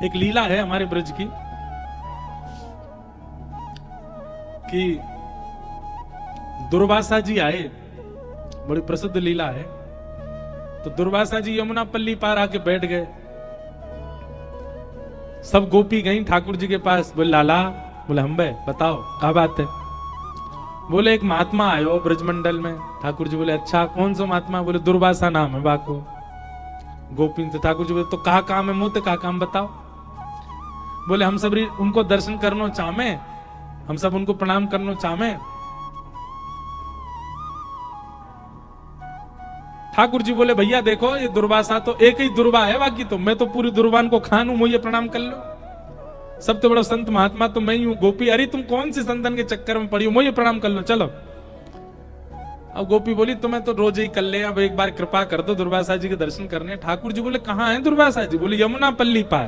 एक लीला है हमारे ब्रज की कि दुर्वासा जी आए, बड़ी प्रसिद्ध लीला है। तो दुर्वासा जी यमुना पल्ली पार आके बैठ गए। सब गोपी गई ठाकुर जी के पास, बोले लाला, बोले हम भाई बताओ क्या बात है। बोले एक महात्मा आयो ब्रजमंडल में। ठाकुर जी बोले अच्छा कौन सा महात्मा? बोले दुर्वासा नाम है बाको। गोपी से ठाकुर जी बोले तो कहा काम है मुंह ते कहा काम बताओ। बोले हम सब उनको दर्शन करना चाहे, हम सब उनको प्रणाम करना चाहे। ठाकुर जी बोले भैया देखो ये दुर्वासा तो एक ही दुर्वा है, बाकी तो मैं तो पूरी दुर्वान को खान हूं, मुझे प्रणाम कर लो। सब तो बड़ा संत महात्मा तो मैं ही हूं। गोपी अरे तुम कौन से संतन के चक्कर में पड़ी हो, मुझे प्रणाम कर लो चलो। अब गोपी बोली तुम्हें तो रोज ही कर ले, अब एक बार कृपा कर दो दुर्वासा जी के दर्शन करने। ठाकुर जी बोले कहां है दुर्वासा जी? बोले यमुना पल्ली पार।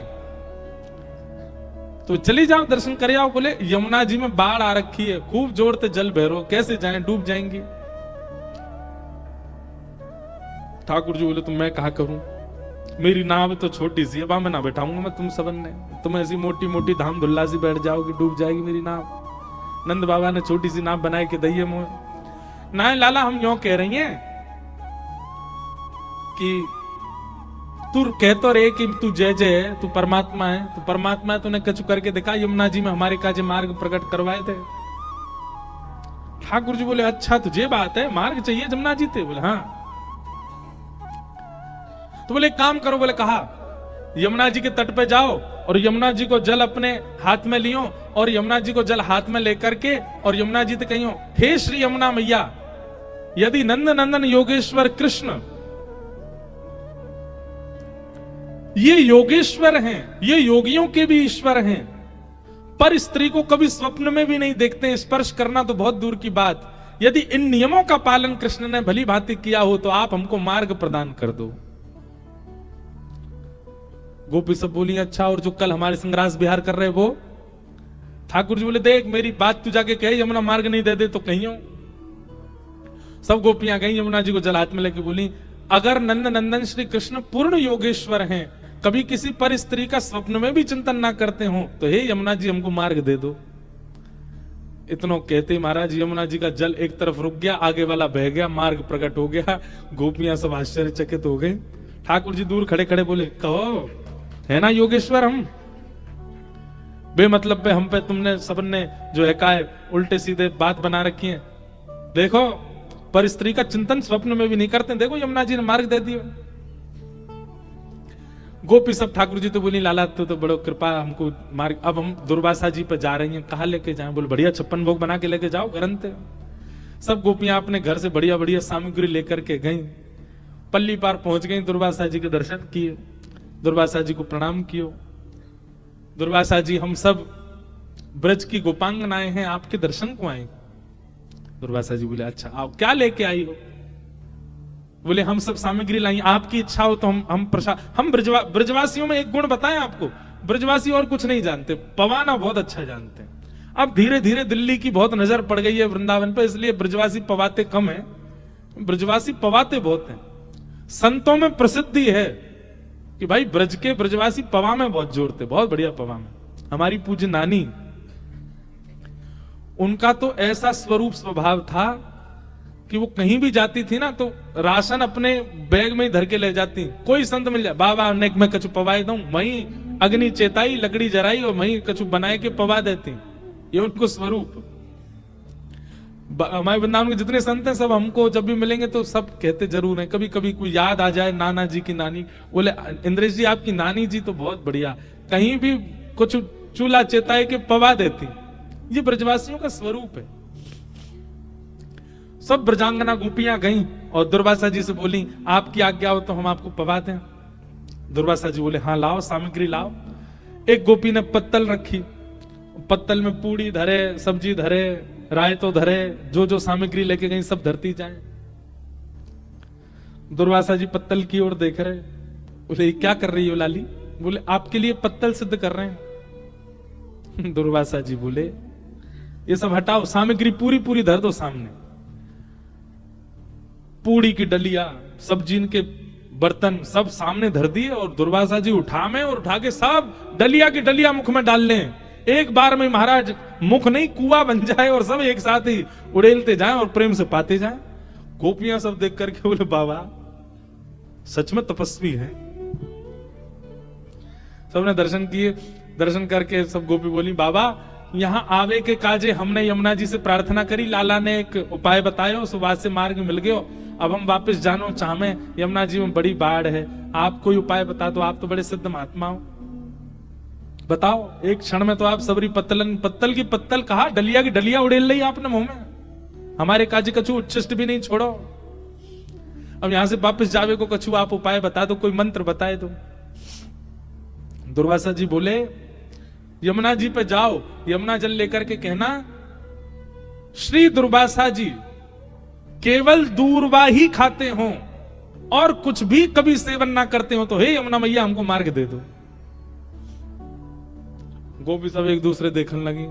तो चली जाओ दर्शन कर आओ। बोले यमुना जी में बाढ़ आ रखी है, खूब जोर से जल भैरो, कैसे जाएं, डूब जाएंगी। ठाकुर जी बोले तो मैं कहा करूं, मेरी नाव तो छोटी सी है, वहां मैं ना बैठाऊंगा मैं तुम सबन ने। तुम ऐसी मोटी मोटी धाम धुल्ला सी बैठ जाओगी, डूब जाएगी मेरी नाव। नंद बाबा ने छोटी सी नाव बनाई के दइए मुंह ना। लाला हम यूं कह रही हैं कि तू कहतो रे कि तू जय जय है, तू परमात्मा है, तू परमात्मा है, तूने कछु करके दिखा यमुना जी में हमारे काजे मार्ग प्रकट करवाए थे। ठाकुर जी बोले अच्छा तुझे बात है, मार्ग चाहिए यमुना जी थे? बोले हाँ। तो बोले काम करो। बोले कहा यमुना जी के तट पे जाओ और यमुना जी को जल अपने हाथ में लियो और यमुना जी को जल हाथ में लेकर के और यमुना जी से कहियो हे श्री यमुना मैया, यदि नंद नंदन योगेश्वर कृष्ण ये योगेश्वर हैं, ये योगियों के भी ईश्वर हैं, पर स्त्री को कभी स्वप्न में भी नहीं देखते, स्पर्श करना तो बहुत दूर की बात। यदि इन नियमों का पालन कृष्ण ने भली भांति किया हो तो आप हमको मार्ग प्रदान कर दो। गोपी सब बोली अच्छा और जो कल हमारे संग्रास विहार कर रहे वो? ठाकुर जी बोले देख मेरी बात तू जाके कहे यमुना मार्ग नहीं दे दे तो कहियो। सब गोपियां गई यमुना जी को जल हाथ में लेके बोली अगर नंद नंदन श्री कृष्ण पूर्ण योगेश्वर हैं, कभी किसी पर स्त्री का स्वप्न में भी चिंतन ना करते हो, तो हे यमुना जी हमको मार्ग दे दो। इतना कहते महाराज यमुना जी का जल एक तरफ रुक गया, आगे वाला बह गया, मार्ग प्रकट हो गया। गोपियां सब आश्चर्यचकित हो गए। ठाकुर जी दूर खड़े खड़े बोले कहो है ना योगेश्वर हम? बेमतलब पे हम पे तुमने सबने जो है का उल्टे सीधे बात बना रखी है। देखो पर स्त्री का चिंतन स्वप्न में भी नहीं करते, देखो यमुना जी ने मार्ग दे दिया। गोपी सब ठाकुर जी तो बोली लाला तो बड़ो कृपा हमको मार्ग। अब हम दुर्वासा जी पे जा रही हैं, कहा लेके जाएं? बोले बढ़िया 56 भोग बना के लेके जाओ ग्रंथ। सब गोपियां अपने घर से बढ़िया बढ़िया सामग्री लेकर के गई, पल्ली पार पहुंच गई, दुर्वासा जी के दर्शन किए, दुर्वासा जी को प्रणाम कियो। दुर्वासा जी हम सब ब्रज की गोपांगनाएं हैं, आपके दर्शन को आए। दुर्वासा जी बोले अच्छा आओ, क्या लेके आई हो? बोले हम सब सामग्री लाई, आपकी इच्छा हो तो हम ब्रजवासियों में एक गुण बताएं आपको, ब्रजवासी और कुछ नहीं जानते, पवाना बहुत अच्छा जानते हैं। अब धीरे धीरे दिल्ली की बहुत नजर पड़ गई है वृंदावन पर, इसलिए ब्रजवासी पवाते कम है, ब्रजवासी पवाते बहुत हैं। संतों में प्रसिद्धि है कि भाई ब्रज के ब्रजवासी पवा में बहुत जोड़ते, बहुत बढ़िया पवा में। हमारी पूज्य नानी, उनका तो ऐसा स्वरूप स्वभाव था कि वो कहीं भी जाती थी ना तो राशन अपने बैग में ही धर के ले जाती। कोई संत मिल जाए बाबा नेक में कछु पवाए दूं, वहीं अग्नि चेताई लकड़ी जराई और वहीं कछु बनाए के पवा देती। ये उनको स्वरूप। हमारे वृंदावन के जितने संत हैं सब हमको जब भी मिलेंगे तो सब कहते जरूर है, कभी कभी कोई याद आ जाए नाना जी की नानी, बोले इंद्रेश जी आपकी नानी जी तो बहुत बढ़िया, कहीं भी कुछ चूल्हा चेताए के पवा देती। ये ब्रजवासियों का स्वरूप है। सब ब्रजांगना गोपियां गईं और दुर्वासा जी से बोली आपकी आज्ञा हो तो हम आपको पवा दें। दुर्वासा जी बोले हाँ लाओ सामग्री लाओ। एक गोपी ने पत्तल रखी, पत्तल में पूड़ी धरे, सब्जी धरे, रायतो धरे, जो जो सामग्री लेके गई सब धरती जाए। दुर्वासा जी पत्तल की ओर देख रहे, बोले क्या कर रही हो लाली? बोले आपके लिए पत्तल सिद्ध कर रहे हैं। दुर्वासा जी बोले ये सब हटाओ, सामग्री पूरी पूरी धर दो सामने। पूड़ी की डलिया, सब्जी के बर्तन सब सामने धर दिए और दुर्वासा जी उठा के सब डलिया की डलिया मुख में डाल लें। एक बार में महाराज मुख नहीं कुआं बन जाए और सब एक साथ ही उड़ेलते जाएं और प्रेम से पाते जाएं। गोपियां सब देख करके बोले बाबा सच में तपस्वी है। सबने दर्शन किए, दर्शन करके सब गोपी बोली बाबा यहाँ आवे के काजे हमने यमुना जी से प्रार्थना करी, लाला ने एक उपाय बताया, उस बात से मार्ग मिल गयो। अब हम वापस जानो चाहे, यमुना जी में बड़ी बाढ़ है, आप कोई उपाय बता दो, आप तो बड़े सिद्ध महात्मा हो, बताओ। एक क्षण में तो आप सबरी पत्तल की पत्तल कहा, डलिया की डलिया उड़ेल ली आपने मुंह में, हमारे काजी कछु उच्छिष्ट भी नहीं छोड़ो। अब यहां से वापस जावे को कछु आप उपाय बता दो, कोई मंत्र बताए दो। दुर्वासा जी बोले यमुना जी पे जाओ, यमुना जल लेकर के कहना श्री दुर्वासा जी केवल दूरवा ही खाते हो और कुछ भी कभी सेवन ना करते हो, तो हे यमुना मैया हमको मार्ग दे दो। गोपी सब एक दूसरे देखने लगी,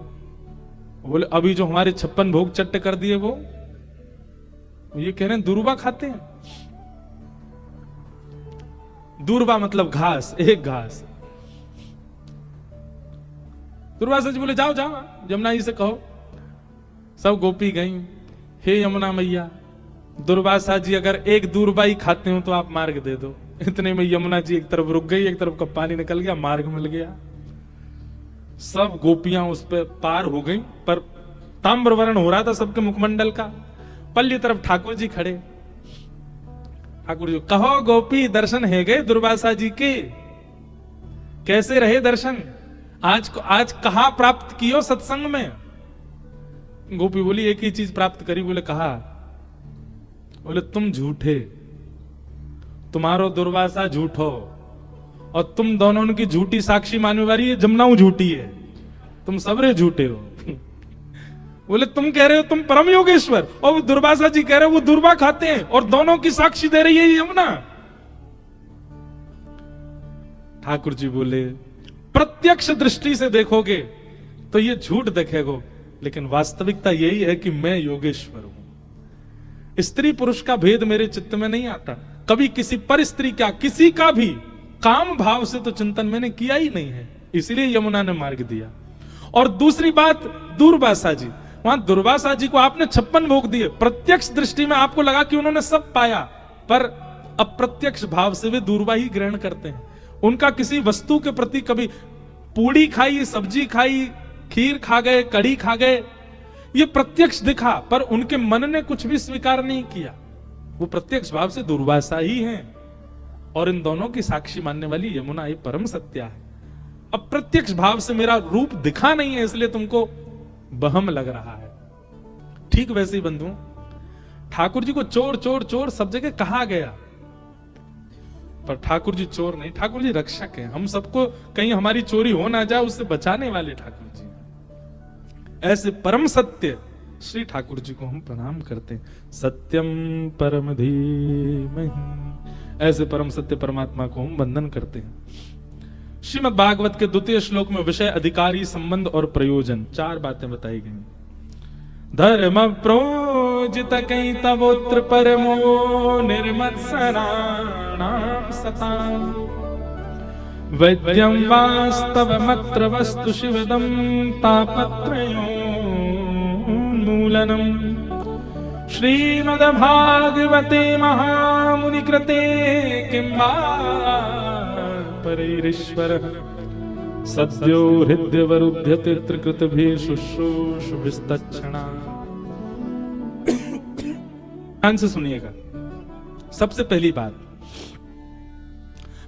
बोले अभी जो हमारे 56 भोग चट्ट कर दिए वो ये कह रहे हैं दूरवा खाते हैं। दूरवा मतलब घास, एक घास। दुर्वासा जी बोले जाओ जाओ यमुना जी से कहो। सब गोपी गई, हे यमुना मैया दुर्वासा जी अगर एक दूरबा ही खाते हो तो आप मार्ग दे दो। इतने में यमुना जी एक तरफ रुक गई, एक तरफ का पानी निकल गया, मार्ग मिल गया। सब गोपियां उस पर पार हो गई, पर ताम्रवर्ण हो रहा था सबके मुखमंडल का। पल्ली तरफ ठाकुर जी खड़े। ठाकुर जी कहो गोपी दर्शन है गए दुर्वासा जी के, कैसे रहे दर्शन, आज कहा प्राप्त कियो सत्संग में। गोपी बोली एक ही चीज प्राप्त करी। बोले कहा, बोले तुम झूठे, तुम्हारो दुर्वासा झूठो और तुम दोनों की झूठी साक्षी मानने वाली है जमुना झूठी है, तुम सबरे झूठे हो। बोले तुम कह रहे हो तुम परम योगेश्वर और वो दुर्वासा जी कह रहे हो वो दुर्वा खाते हैं और दोनों की साक्षी दे रही है यमुना। ठाकुर जी बोले प्रत्यक्ष दृष्टि से देखोगे तो ये झूठ दिखेगो, लेकिन वास्तविकता यही है कि मैं योगेश्वर हूं। स्त्री पुरुष का भेद मेरे चित्त में नहीं आता, कभी किसी पर स्त्री क्या किसी का भी काम भाव से तो चिंतन मैंने किया ही नहीं है, इसलिए यमुना ने मार्ग दिया। और दूसरी बात दुर्वासा जी, वहां दुर्वासा जी को आपने 56 भोग दिए, प्रत्यक्ष दृष्टि में आपको लगा कि उन्होंने सब पाया, पर अप्रत्यक्ष भाव से वे दूरवा ही ग्रहण करते हैं। उनका किसी वस्तु के प्रति कभी पूड़ी खाई, सब्जी खाई, खीर खा गए, कढ़ी खा गए, ये प्रत्यक्ष दिखा, पर उनके मन ने कुछ भी स्वीकार नहीं किया। वो प्रत्यक्ष भाव से दुर्वासा ही हैं और इन दोनों की साक्षी मानने वाली यमुना ये परम सत्या है। अप्रत्यक्ष भाव से मेरा रूप दिखा नहीं है इसलिए तुमको बहम लग रहा है। ठीक वैसे ही बंधु ठाकुर जी को चोर चोर चोर सब जगह कहा गया, पर ठाकुर जी चोर नहीं, ठाकुर जी रक्षक हैं। हम सबको कहीं हमारी चोरी हो ना जाए उससे बचाने वाले ठाकुर जी। ऐसे परम सत्य श्री ठाकुर जी को हम प्रणाम करते हैं। सत्यम परम धीमहि, ऐसे परम सत्य परमात्मा को हम वंदन करते हैं। श्रीमद् भागवत के 2 श्लोक में विषय, अधिकारी, संबंध और प्रयोजन 4 बातें बताई गई। धर्म प्रोजित कई तवोत्र परमो निर्मत्सराणां सतां वैद्यं वास्तवमत्र वस्तु शिवदं तापत्रयोन्मूलनम् श्रीमद्भागवते महामुनिकृते किं वा परैरीश्वरः सद्यो हृदयवरुध्यते त्रिकृतभिः शुश्रूषुभिस्तच्छणा। ध्यान से सुनिएगा। सबसे पहली बात,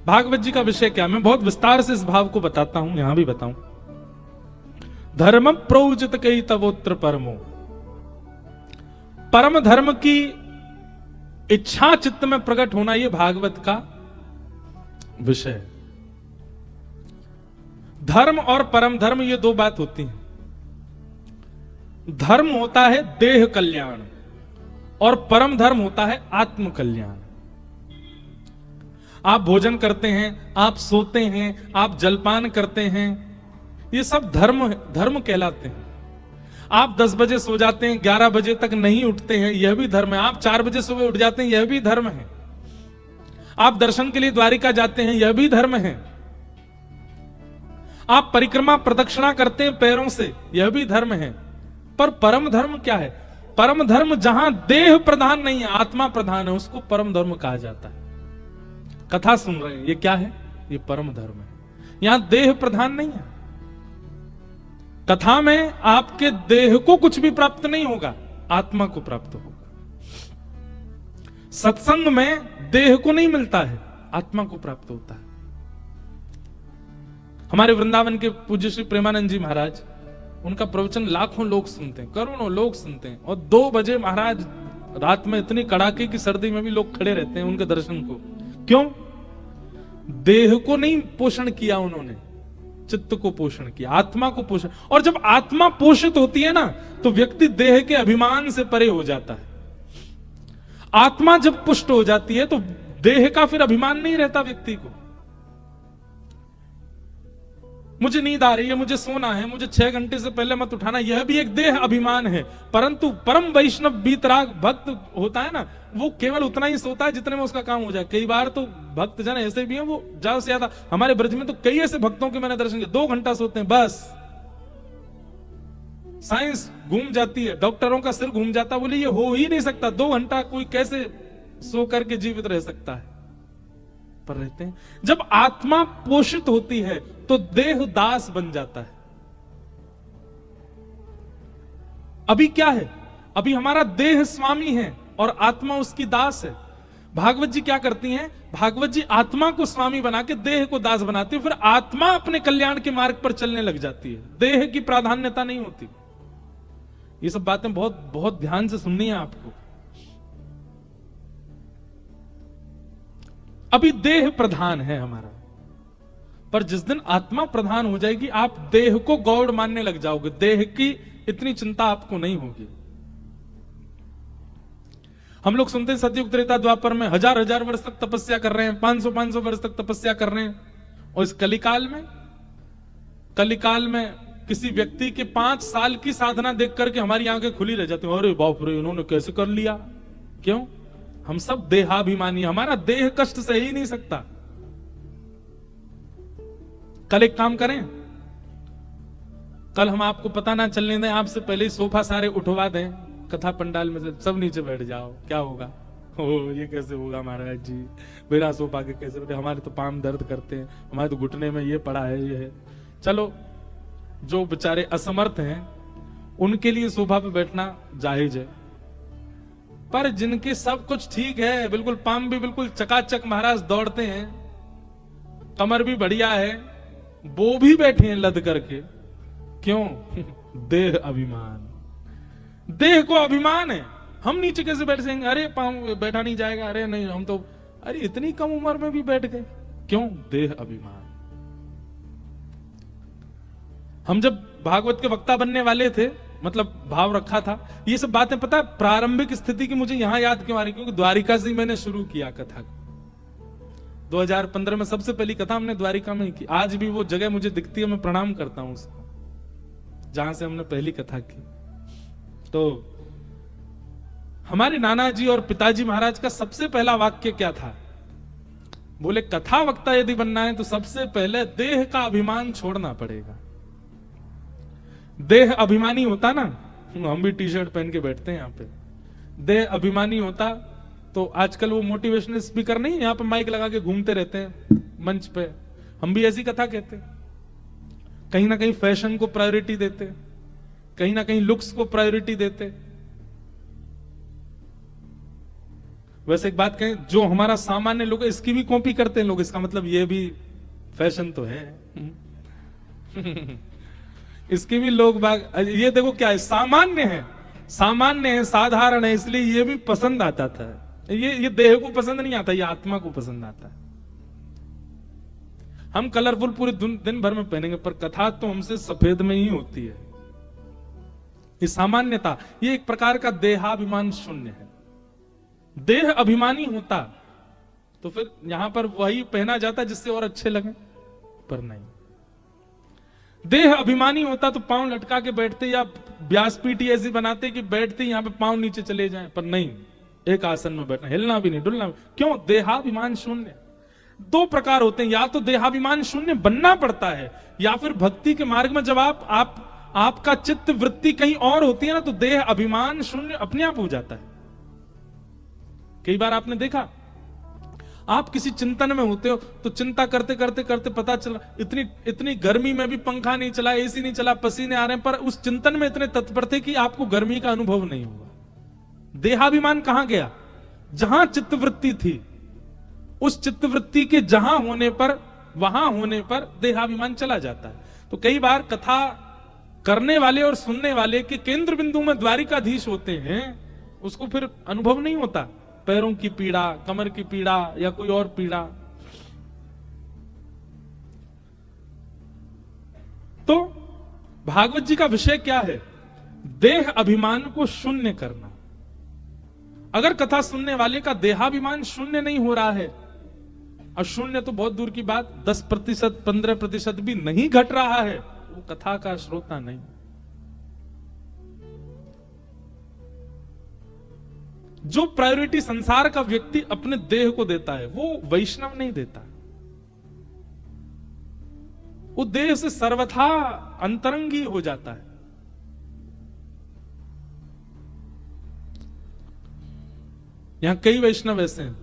भागवत जी का विषय क्या, मैं बहुत विस्तार से इस भाव को बताता हूं, यहां भी बताऊं। धर्म प्रोजित कई तवोत्र परमो, परम धर्म की इच्छा चित्त में प्रकट होना, यह भागवत का विषय है। धर्म और परम धर्म ये 2 बात होती हैं। धर्म होता है देह कल्याण और परम धर्म होता है आत्म कल्याण। आप भोजन करते हैं, आप सोते हैं, आप जलपान करते हैं, ये सब धर्म कहलाते हैं। आप 10 बजे सो जाते हैं, 11 बजे तक नहीं उठते हैं, यह भी धर्म है। आप 4 बजे सुबह उठ जाते हैं, यह भी धर्म है। आप दर्शन के लिए द्वारिका जाते हैं, यह भी धर्म है। आप परिक्रमा प्रदक्षिणा करते हैं पैरों से, यह भी धर्म है। पर परम धर्म क्या है? परम धर्म जहां देह प्रधान नहीं है, आत्मा प्रधान है, उसको परम धर्म कहा जाता है। कथा सुन रहे हैं, ये क्या है? ये परम धर्म है। यहां देह प्रधान नहीं है। कथा में आपके देह को कुछ भी प्राप्त नहीं होगा, आत्मा को प्राप्त होगा। सत्संग में देह को नहीं मिलता है, आत्मा को प्राप्त होता है। हमारे वृंदावन के पूज्य श्री प्रेमानंद जी महाराज, उनका प्रवचन लाखों लोग सुनते हैं, करोड़ों लोग सुनते हैं। और 2 बजे महाराज रात में इतनी कड़ाके की सर्दी में भी लोग खड़े रहते हैं उनके दर्शन को। क्यों? देह को नहीं पोषण किया उन्होंने, चित्त को पोषण किया, आत्मा को पोषण। और जब आत्मा पोषित होती है ना, तो व्यक्ति देह के अभिमान से परे हो जाता है। आत्मा जब पुष्ट हो जाती है तो देह का फिर अभिमान नहीं रहता व्यक्ति को। मुझे नींद आ रही है, मुझे सोना है, मुझे 6 घंटे से पहले मत उठाना, यह भी एक देह अभिमान है। परंतु परम वैष्णव बीतराग भक्त होता है ना, वो केवल उतना ही सोता है जितने में उसका काम हो जाए। कई बार तो भक्त जन ऐसे भी हैं, वो ज्यादा से ज्यादा, हमारे ब्रज में तो कई ऐसे भक्तों के मैंने दर्शन किए, 2 घंटा सोते हैं बस। साइंस घूम जाती है, डॉक्टरों का सिर घूम जाता, बोले ये हो ही नहीं सकता, 2 घंटा कोई कैसे सो करके जीवित रह सकता है? पर रहते हैं। जब आत्मा पोषित होती है तो देह दास बन जाता है। अभी क्या है? अभी हमारा देह स्वामी है और आत्मा उसकी दास है। भागवत जी क्या करती हैं? भागवत जी आत्मा को स्वामी बना के देह को दास बनाती है, फिर आत्मा अपने कल्याण के मार्ग पर चलने लग जाती है। देह की प्राधान्यता नहीं होती। ये सब बातें बहुत बहुत ध्यान से सुननी है आपको। अभी देह प्रधान है हमारा, पर जिस दिन आत्मा प्रधान हो जाएगी, आप देह को गौड़ मानने लग जाओगे, देह की इतनी चिंता आपको नहीं होगी। हम लोग सुनते हैं सतयुग त्रेता द्वापर में 1000 वर्ष तक तपस्या कर रहे हैं, 500 वर्ष तक तपस्या कर रहे हैं। और इस कलिकाल में किसी व्यक्ति के 5 साल की साधना देख करके हमारी आंखें खुली रह जाती हैं, अरे बाप रे, इन्होंने कैसे कर लिया? क्यों? हम सब देहाभिमानी, हमारा देह कष्ट सह ही नहीं सकता। कल एक काम करें, कल हम आपको पता ना चलने दें, आपसे पहले ही सोफा सारे उठवा दें कथा पंडाल में से, सब नीचे बैठ जाओ। क्या होगा? ओ ये कैसे होगा महाराज जी, मेरा सोफा के कैसे बैठे? हमारे तो पांव दर्द करते हैं, हमारे तो घुटने में ये पड़ा है, ये है। चलो, जो बेचारे असमर्थ हैं उनके लिए सोफा पे बैठना जायज है, पर जिनके सब कुछ ठीक है, बिल्कुल पाम भी बिल्कुल चकाचक महाराज दौड़ते हैं, कमर भी बढ़िया है, वो भी बैठे हैं लद करके। क्यों? देह अभिमान। देह को अभिमान है, हम नीचे कैसे बैठ जाएंगे? अरे पांव बैठा नहीं जाएगा, अरे नहीं हम तो, अरे इतनी कम उम्र में भी बैठ गए। क्यों? देह अभिमान। हम जब भागवत के वक्ता बनने वाले थे, मतलब भाव रखा था, ये सब बातें पता है प्रारंभिक स्थिति की मुझे यहां याद क्यों आ रही? क्योंकि द्वारिका से मैंने शुरू किया कथा। 2015 में सबसे पहली कथा हमने द्वारिका में ही की। आज भी वो जगह मुझे दिखती है, मैं प्रणाम करता हूं उसको, जहां से हमने पहली कथा की। तो हमारे नाना जी और पिताजी महाराज का सबसे पहला वाक्य क्या था? बोले कथा वक्ता यदि बनना है तो सबसे पहले देह का अभिमान छोड़ना पड़ेगा। देह अभिमानी होता ना, हम भी टी शर्ट पहन के बैठते हैं यहाँ पे, देह अभिमानी होता तो आजकल वो मोटिवेशनल स्पीकर नहीं यहाँ पे माइक लगा के घूमते रहते हैं मंच पे, हम भी ऐसी कथा कहते। कहीं ना कहीं फैशन को प्रायोरिटी देते, कहीं ना कहीं लुक्स को प्रायोरिटी देते। वैसे एक बात कहें, जो हमारा सामान्य लोग इसकी भी कॉपी करते हैं लोग, इसका मतलब ये भी फैशन तो है। इसके भी लोग बाग, ये देखो क्या है, सामान्य है, साधारण है, इसलिए ये भी पसंद आता था। ये देह को पसंद नहीं आता, ये आत्मा को पसंद आता है। हम कलरफुल पूरे दिन भर में पहनेंगे, पर कथा तो हमसे सफेद में ही होती है। ये सामान्यता, ये एक प्रकार का देहाभिमान शून्य है। देह अभिमानी होता तो फिर यहां पर वही पहना जाता जिससे और अच्छे लगे, पर नहीं। देह अभिमानी होता तो पांव लटका के बैठते, या व्यासपीठ ऐसी बनाते कि बैठते यहां पे पांव नीचे चले जाएं, पर नहीं। एक आसन में बैठना, हिलना भी नहीं, डुलना भी। क्यों? देहाभिमान शून्य। दो प्रकार होते हैं, या तो देहाभिमान शून्य बनना पड़ता है, या फिर भक्ति के मार्ग में जब आपका चित्त वृत्ति कहीं और होती है ना, तो देह अभिमान शून्य अपने आप हो जाता है। कई बार आपने देखा, आप किसी चिंतन में होते हो तो चिंता करते करते करते पता चला इतनी गर्मी में भी पंखा नहीं चला, एसी नहीं चला, पसीने आ रहे हैं, पर उस चिंतन में इतने तत्पर थे कि आपको गर्मी का अनुभव नहीं हुआ। देहाभिमान कहां गया? जहां चित्तवृत्ति थी, उस चित्तवृत्ति के जहां होने पर, वहां होने पर देहाभिमान चला जाता है। तो कई बार कथा करने वाले और सुनने वाले के केंद्र बिंदु में द्वारिकाधीश होते हैं, उसको फिर अनुभव नहीं होता पैरों की पीड़ा, कमर की पीड़ा या कोई और पीड़ा। तो भागवत जी का विषय क्या है? देह अभिमान को शून्य करना। अगर कथा सुनने वाले का देहाभिमान शून्य नहीं हो रहा है, और शून्य तो बहुत दूर की बात, 10%, 15% भी नहीं घट रहा है, वो कथा का श्रोता नहीं। जो प्रायोरिटी संसार का व्यक्ति अपने देह को देता है, वो वैष्णव नहीं देता। वो देह से सर्वथा अंतरंगी हो जाता है। यहां कई वैष्णव ऐसे हैं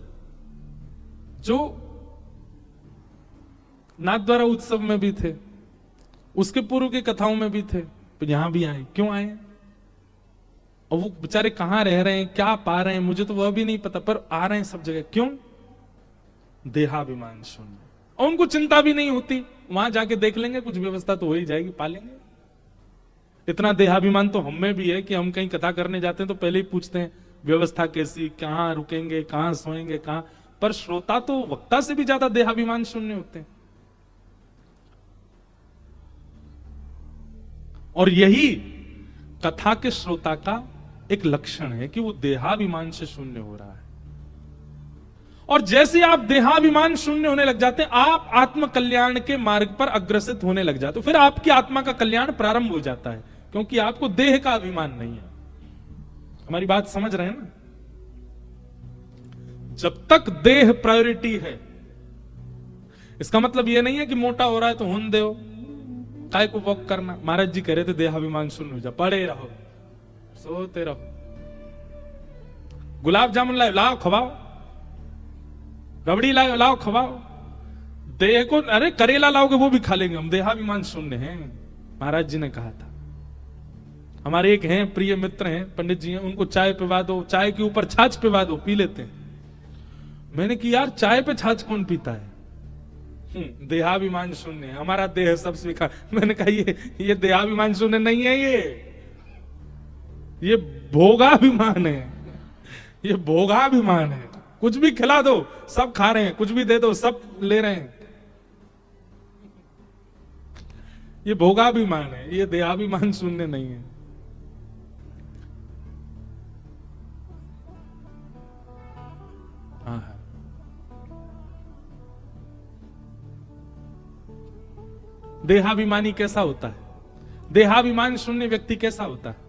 जो नाथद्वारा उत्सव में भी थे, उसके पूर्व की कथाओं में भी थे, तो यहां भी आए। क्यों आए? और वो बेचारे कहां रह रहे हैं, क्या पा रहे हैं, मुझे तो वह भी नहीं पता, पर आ रहे हैं सब जगह। क्यों? देहाभिमान शून्य। और उनको चिंता भी नहीं होती, वहां जाके देख लेंगे, कुछ व्यवस्था तो हो ही जाएगी, पा लेंगे। इतना देहाभिमान तो हम में भी है कि हम कहीं कथा करने जाते हैं तो पहले ही पूछते हैं व्यवस्था कैसी, कहां रुकेंगे, कहां सोएंगे, कहां। पर श्रोता तो वक्ता से भी ज्यादा देहाभिमान शून्य होते हैं। और यही कथा के श्रोता का एक लक्षण है कि वो देहाभिमान से शून्य हो रहा है। और जैसे आप देहाभिमान शून्य होने लग जाते हैं, आप आत्म कल्याण के मार्ग पर अग्रसित होने लग जाते हो। फिर आपकी आत्मा का कल्याण प्रारंभ हो जाता है, क्योंकि आपको देह का अभिमान नहीं है। हमारी बात समझ रहे हैं ना? जब तक देह प्रायोरिटी है, इसका मतलब यह नहीं है कि मोटा हो रहा है तो हुन दो, काय को वॉक करना। महाराज जी कह रहे थे देहाभिमान शून्य हो जा, पड़े रहो, सोते रहो। गुलाब जामुन लाओ खवाओ, रबड़ी लाओ खवाओ। देह को, अरे करेला लाओगे वो भी खा लेंगे हम, देहाभिमान शून्य है, महाराज जी ने कहा था। हमारे एक हैं प्रिय मित्र हैं, पंडित जी हैं, उनको चाय पिवा दो, चाय के ऊपर छाछ पिवा दो, पी लेते हैं। मैंने कि यार चाय पे छाछ कौन पीता है? देहाभिमान शून्य है, हमारा देह सब स्वीकार। मैंने कहा ये देहाभिमान शून्य नहीं है, ये भोगाभिमान है, ये भोगाभिमान है। कुछ भी खिला दो सब खा रहे हैं, कुछ भी दे दो सब ले रहे हैं, ये भोगाभिमान है, ये देहाभिमान शून्य नहीं है। हाँ, देहाभिमानी कैसा होता है? देहाभिमान शून्य व्यक्ति कैसा होता है?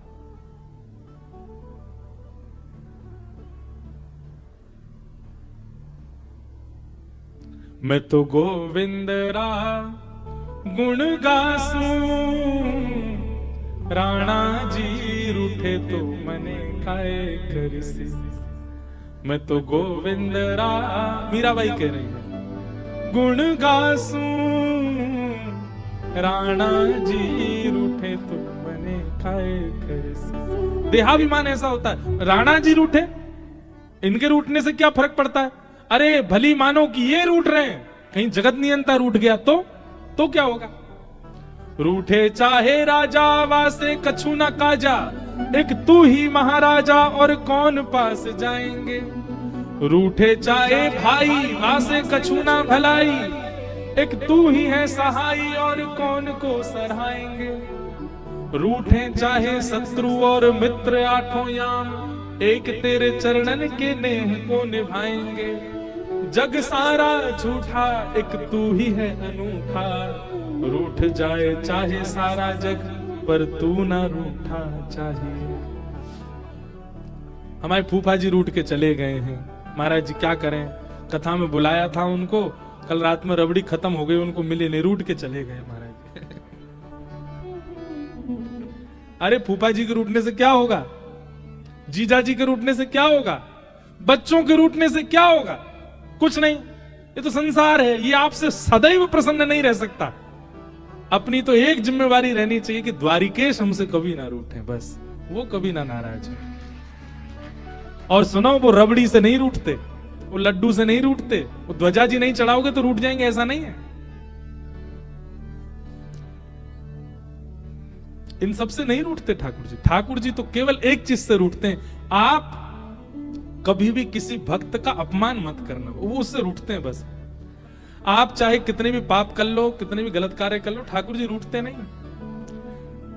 मैं तो गोविंद रा गुण गासूं, राणा जी रूठे तो मने काए करसी। मैं तो गोविंद रा, मीराबाई कह रही है, गुण गासूं, राणा जी रूठे तो मने काए करसी। देहाभिमान ऐसा होता है। राणा जी रूठे, इनके रूठने से क्या फर्क पड़ता है? अरे भली मानो कि ये रूठ रहे हैं, कहीं जगत नियंता रूठ गया तो क्या होगा? रूठे चाहे राजा वासे कछु न काजा, एक तू ही महाराजा और कौन पास जाएंगे। रूठे चाहे भाई वासे कछु न भलाई, एक तू ही है सहाई और कौन को सराहेंगे। रूठे चाहे शत्रु और मित्र आठों याम, एक तेरे चरणन के नेह को निभाएंगे। जग सारा झूठा एक तू ही है अनूठा, रूठ जाए चाहे सारा जग पर तू ना रूठा चाहिए। हमारे फूफा जी रूठ के चले गए हैं, महाराज जी क्या करें, कथा में बुलाया था उनको, कल रात में रबड़ी खत्म हो गई, उनको मिले नहीं, रूठ के चले गए महाराज। अरे फूफा जी के रूठने से क्या होगा, जीजा जी के रूठने से क्या होगा, बच्चों के रूठने से क्या होगा, कुछ नहीं। ये तो संसार है, ये आपसे सदैव प्रसन्न नहीं रह सकता। अपनी तो एक जिम्मेवारी रहनी चाहिए कि द्वारिकेश हमसे कभी ना रूठे, बस वो कभी ना नाराज हो। और सुनो, वो रबड़ी से नहीं रूठते, वो लड्डू से नहीं रूठते, वो ध्वजा जी नहीं चढ़ाओगे तो रूठ जाएंगे, ऐसा नहीं है। इन सब से नहीं रूठते ठाकुर जी। ठाकुर जी तो केवल एक चीज से रूठते हैं, आप कभी भी किसी भक्त का अपमान मत करना, वो उससे रूठते हैं बस। आप चाहे कितने भी पाप कर लो, कितने भी गलत कार्य कर लो, ठाकुर जी रूठते नहीं।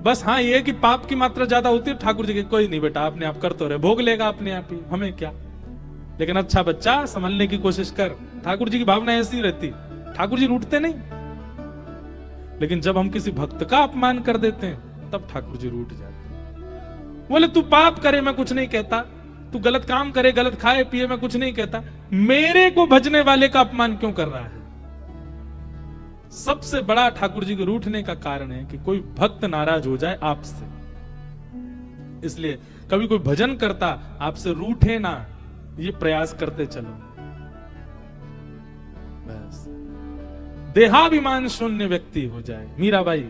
बस हाँ ये कि पाप की मात्रा ज्यादा होती है, ठाकुर जी के कोई नहीं बेटा, अपने आप कर तो रहे, भोग लेगा अपने आप ही, हमें क्या, लेकिन अच्छा बच्चा संभलने की कोशिश कर। ठाकुर जी की भावना ऐसी रहती, ठाकुर जी रूठते नहीं। लेकिन जब हम किसी भक्त का अपमान कर देते हैं तब ठाकुर जी रूठ जाते। बोले तू पाप करे मैं कुछ नहीं कहता, तू गलत काम करे, गलत खाए पिए मैं कुछ नहीं कहता, मेरे को भजने वाले का अपमान क्यों कर रहा है। सबसे बड़ा ठाकुर जी के रूठने का कारण है कि कोई भक्त नाराज हो जाए आपसे। इसलिए कभी कोई भजन करता आपसे रूठे ना, ये प्रयास करते चलो बस। देहाभिमान शून्य व्यक्ति हो जाए। मीराबाई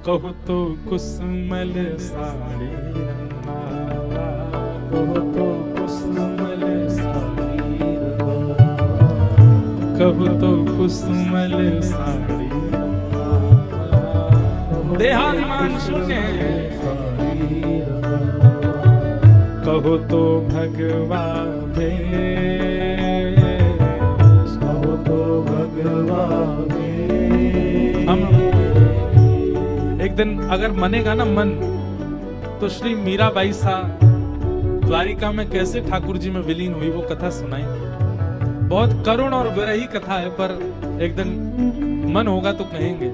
कहो तो कुसुमल साड़ी रंगा, कहो तो कुसुमल साड़ी रंगा, कहो तो कुसुमल साड़ी रंगा, देहाभिमान शून्य कहो तो भगवा भेष, कहो तो भगवा भेष। हम एक दिन अगर मनेगा ना मन, तो श्री मीराबाई सा द्वारिका में कैसे ठाकुर जी में विलीन हुई वो कथा सुनाई। बहुत करुण और विरही कथा है, पर एक दिन मन होगा तो कहेंगे।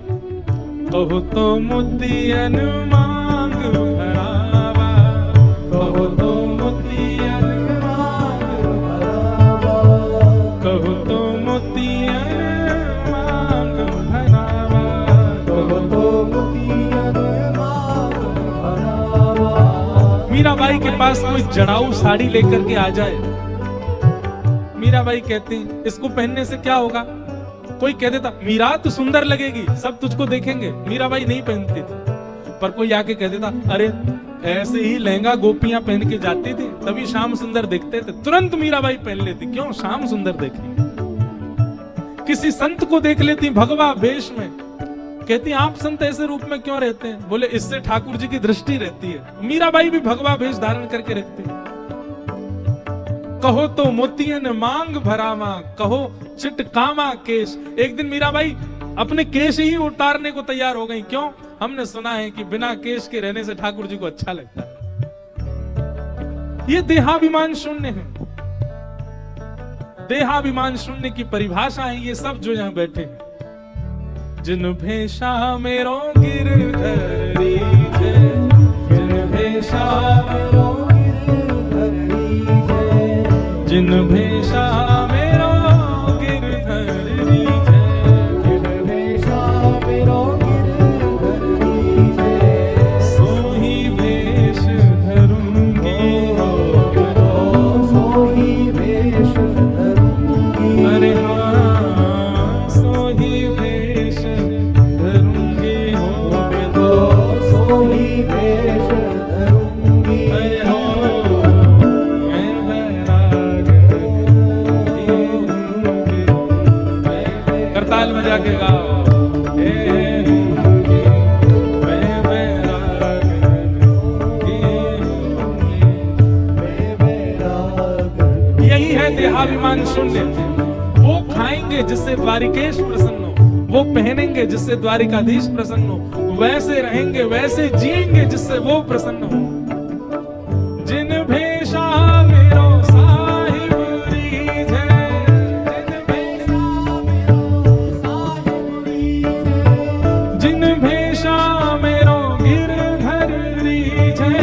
कहो तो मोतियन मांग भरावा, कहो तो मोतियन मांग भरावा, कहो तो मोतियन मांग भरावा, कहो तो मोतियन मांग भरावा। मीराबाई के पास कोई जड़ाऊ साड़ी लेकर के आ जाए, मीराबाई कहती इसको पहनने से क्या होगा। कोई कह देता मीरा तो सुंदर लगेगी, सब तुझको देखेंगे, मीराबाई नहीं पहनती थी। पर कोई आके कह देता अरे ऐसे ही लहंगा गोपियां पहन के जाती थी तभी शाम सुंदर दिखते थे, तुरंत मीराबाई पहन लेती, क्यों शाम सुंदर देखेंगे। किसी संत को देख लेती भगवा वेश में, कहती आप संत ऐसे रूप में क्यों रहते हैं, बोले इससे ठाकुर जी की दृष्टि रहती है। मीराबाई भी भगवा वेश धारण करके रहती है। कहो तो मोतियन मांग भरावा, कहो चिटकामा केश। एक दिन मीराबाई अपने केश ही उतारने को तैयार हो गई, क्यों, हमने सुना है कि बिना केश के रहने से ठाकुर जी को अच्छा लगता है। ये देहाभिमान शून्य है। देहाभिमान शून्य की परिभाषा है ये सब जो यहां बैठे हैं। जिन भेषा मेरो गिरधरी जय, जिन भेषा मेरो गिरधरी जय, जिन भेषा मेरो गिरधरी जय, जिन भेषा मेरो गिरधरी जय, सोही भेष धरूंगी हो, सोही भेष धरूंगी, अरे हाँ सोही भेष धरूंगी हो, सोही भेष धरूंगी, अरे हो करताल में जाके गाओ। यही है देहाभिमान शून्य। वो खाएंगे जिससे द्वारिकेश प्रसन्न हो, वो पहनेंगे जिससे द्वारिकाधीश प्रसन्न हो, वैसे रहेंगे वैसे जिएंगे जिससे वो प्रसन्न हो। जिन भेषा मेरो साहिब रीझे, जिन भेषा मेरो गिरधर रीझे,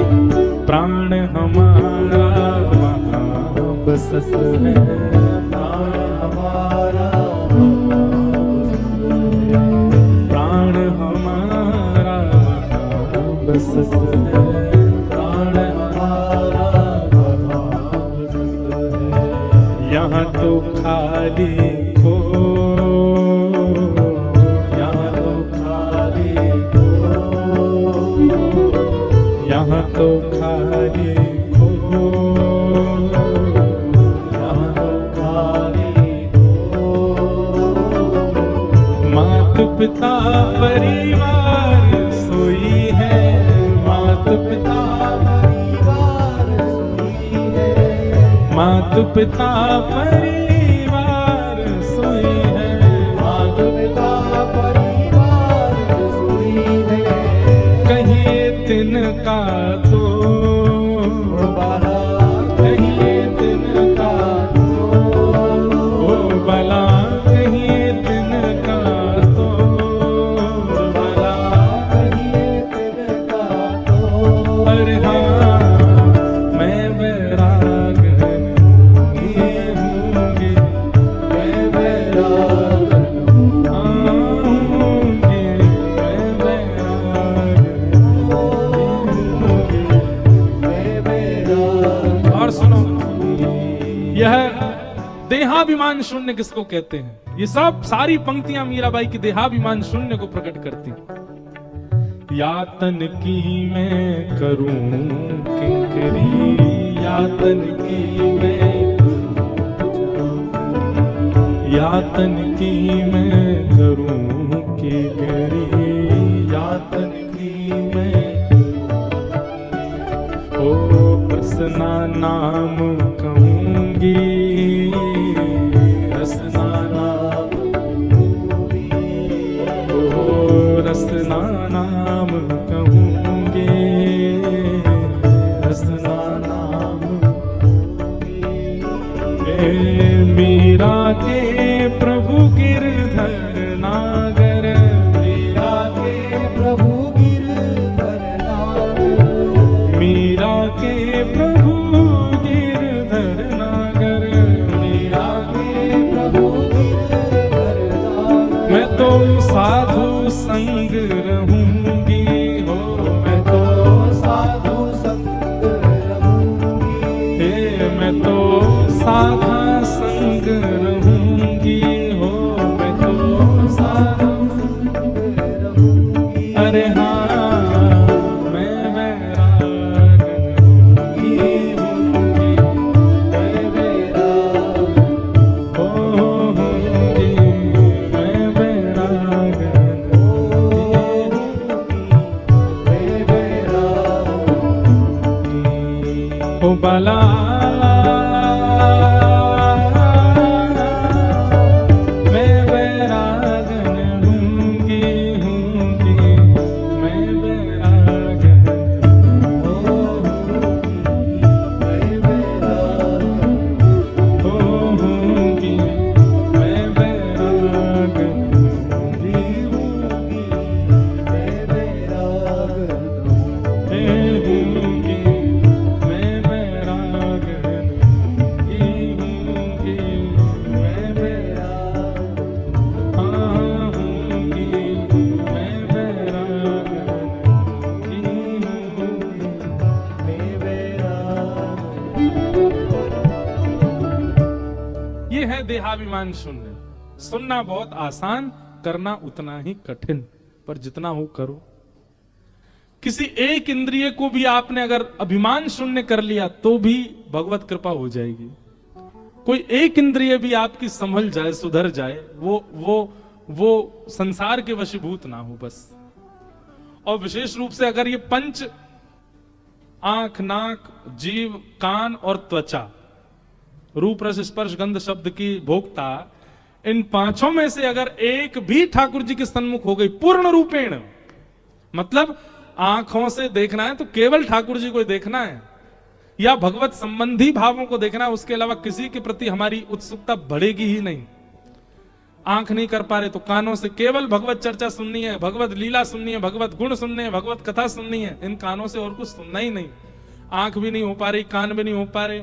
करती, प्राण हमारा वहाँ बसत है, प्राण हमारा प्राण हमारा वहाँ बसत है, प्राण हमारा यहाँ तो खाली हो, यहाँ तो खाली हो, यहाँ तो खाली हो, यहाँ तो खाली हो। माता पिता परिवार सोई है, माता पिता परिवार सोई है, माता पिता परिवार सोई है, माता पिता परिवार सोई है। कहिए तिनका तो, बाला कहिए तिनका ओ बला, कहिए तिनका तो बला, कहिए तिनका तो। अरे हाँ मैं वैरागन ये हूँगी, मैं वैराग आऊँगी, मैं वैरागन होऊंगी, मैं वैराग। और सुनो, यह देहाभिमान शून्य किसको कहते हैं? ये सब सारी पंक्तियां मीराबाई की देहाभिमान शून्य को प्रकट करती हैं। यातन की मैं करूं किंकरी, यातन की मैं, यातन की मैं करूं किंकरी, यातन की मैं ओ रसना नाम कहूंगी, रसना नाम, ओ रसना नाम कहूंगी, रसना नाम। मीरा के प्रभु गिरधर नागर, मीरा के प्रभु गिरधर नागर, मीरा के प्रभु गिरधर नागर, मीरा के प्रभु गिरधर नागर। मैं तो साधु संग रहूंगी हो, मैं तो साधु संग रहूंगी, हे मैं तो साधा संग रहूंगी हो, मैं तो साधु संग रहूंगी। अरे हाँ मैं वैरागन ही हूँगी, मैं वैराग होऊंगी, मैं वैरागन होऊंगी, मैं वैराग ओ बाला, मैं वैरागन हूँगी, हूँगी, मैं वैरागन होऊंगी, मैं वैराग होऊंगी, मैं वैरागन हूँगी, होऊंगी, मैं वैराग हे हूँगी, मैं वैरागन हूँगी, मैं वैराग, हाँ हूँगी, मैं वैरागन हूँगी। मैं वैराग। ये है देहाभिमान शून्य। सुनना बहुत आसान, करना उतना ही कठिन, पर जितना हो करो। किसी एक इंद्रिय को भी आपने अगर अभिमान शून्य कर लिया तो भी भगवत कृपा हो जाएगी। कोई एक इंद्रिय भी आपकी संभल जाए, सुधर जाए, वो संसार के वशीभूत ना हो बस। और विशेष रूप से अगर ये पंच, आंख, नाक, जीव, कान और त्वचा, रूप रस स्पर्श गंध शब्द की भोक्ता, इन पांचों में से अगर एक भी ठाकुर जी के सन्मुख हो गई पूर्ण रूपेण, मतलब आंखों से देखना है तो केवल ठाकुर जी को देखना है, या भगवत संबंधी भावों को देखना है, उसके अलावा किसी के प्रति हमारी उत्सुकता बढ़ेगी ही नहीं। आंख नहीं कर पा रहे तो कानों से केवल भगवत चर्चा सुननी है, भगवत लीला सुननी है, भगवत गुण सुनने हैं, भगवत कथा सुननी है। इन कानों से और कुछ सुनना ही नहीं। आंख भी नहीं हो पा रही, कान भी नहीं हो पा रहे,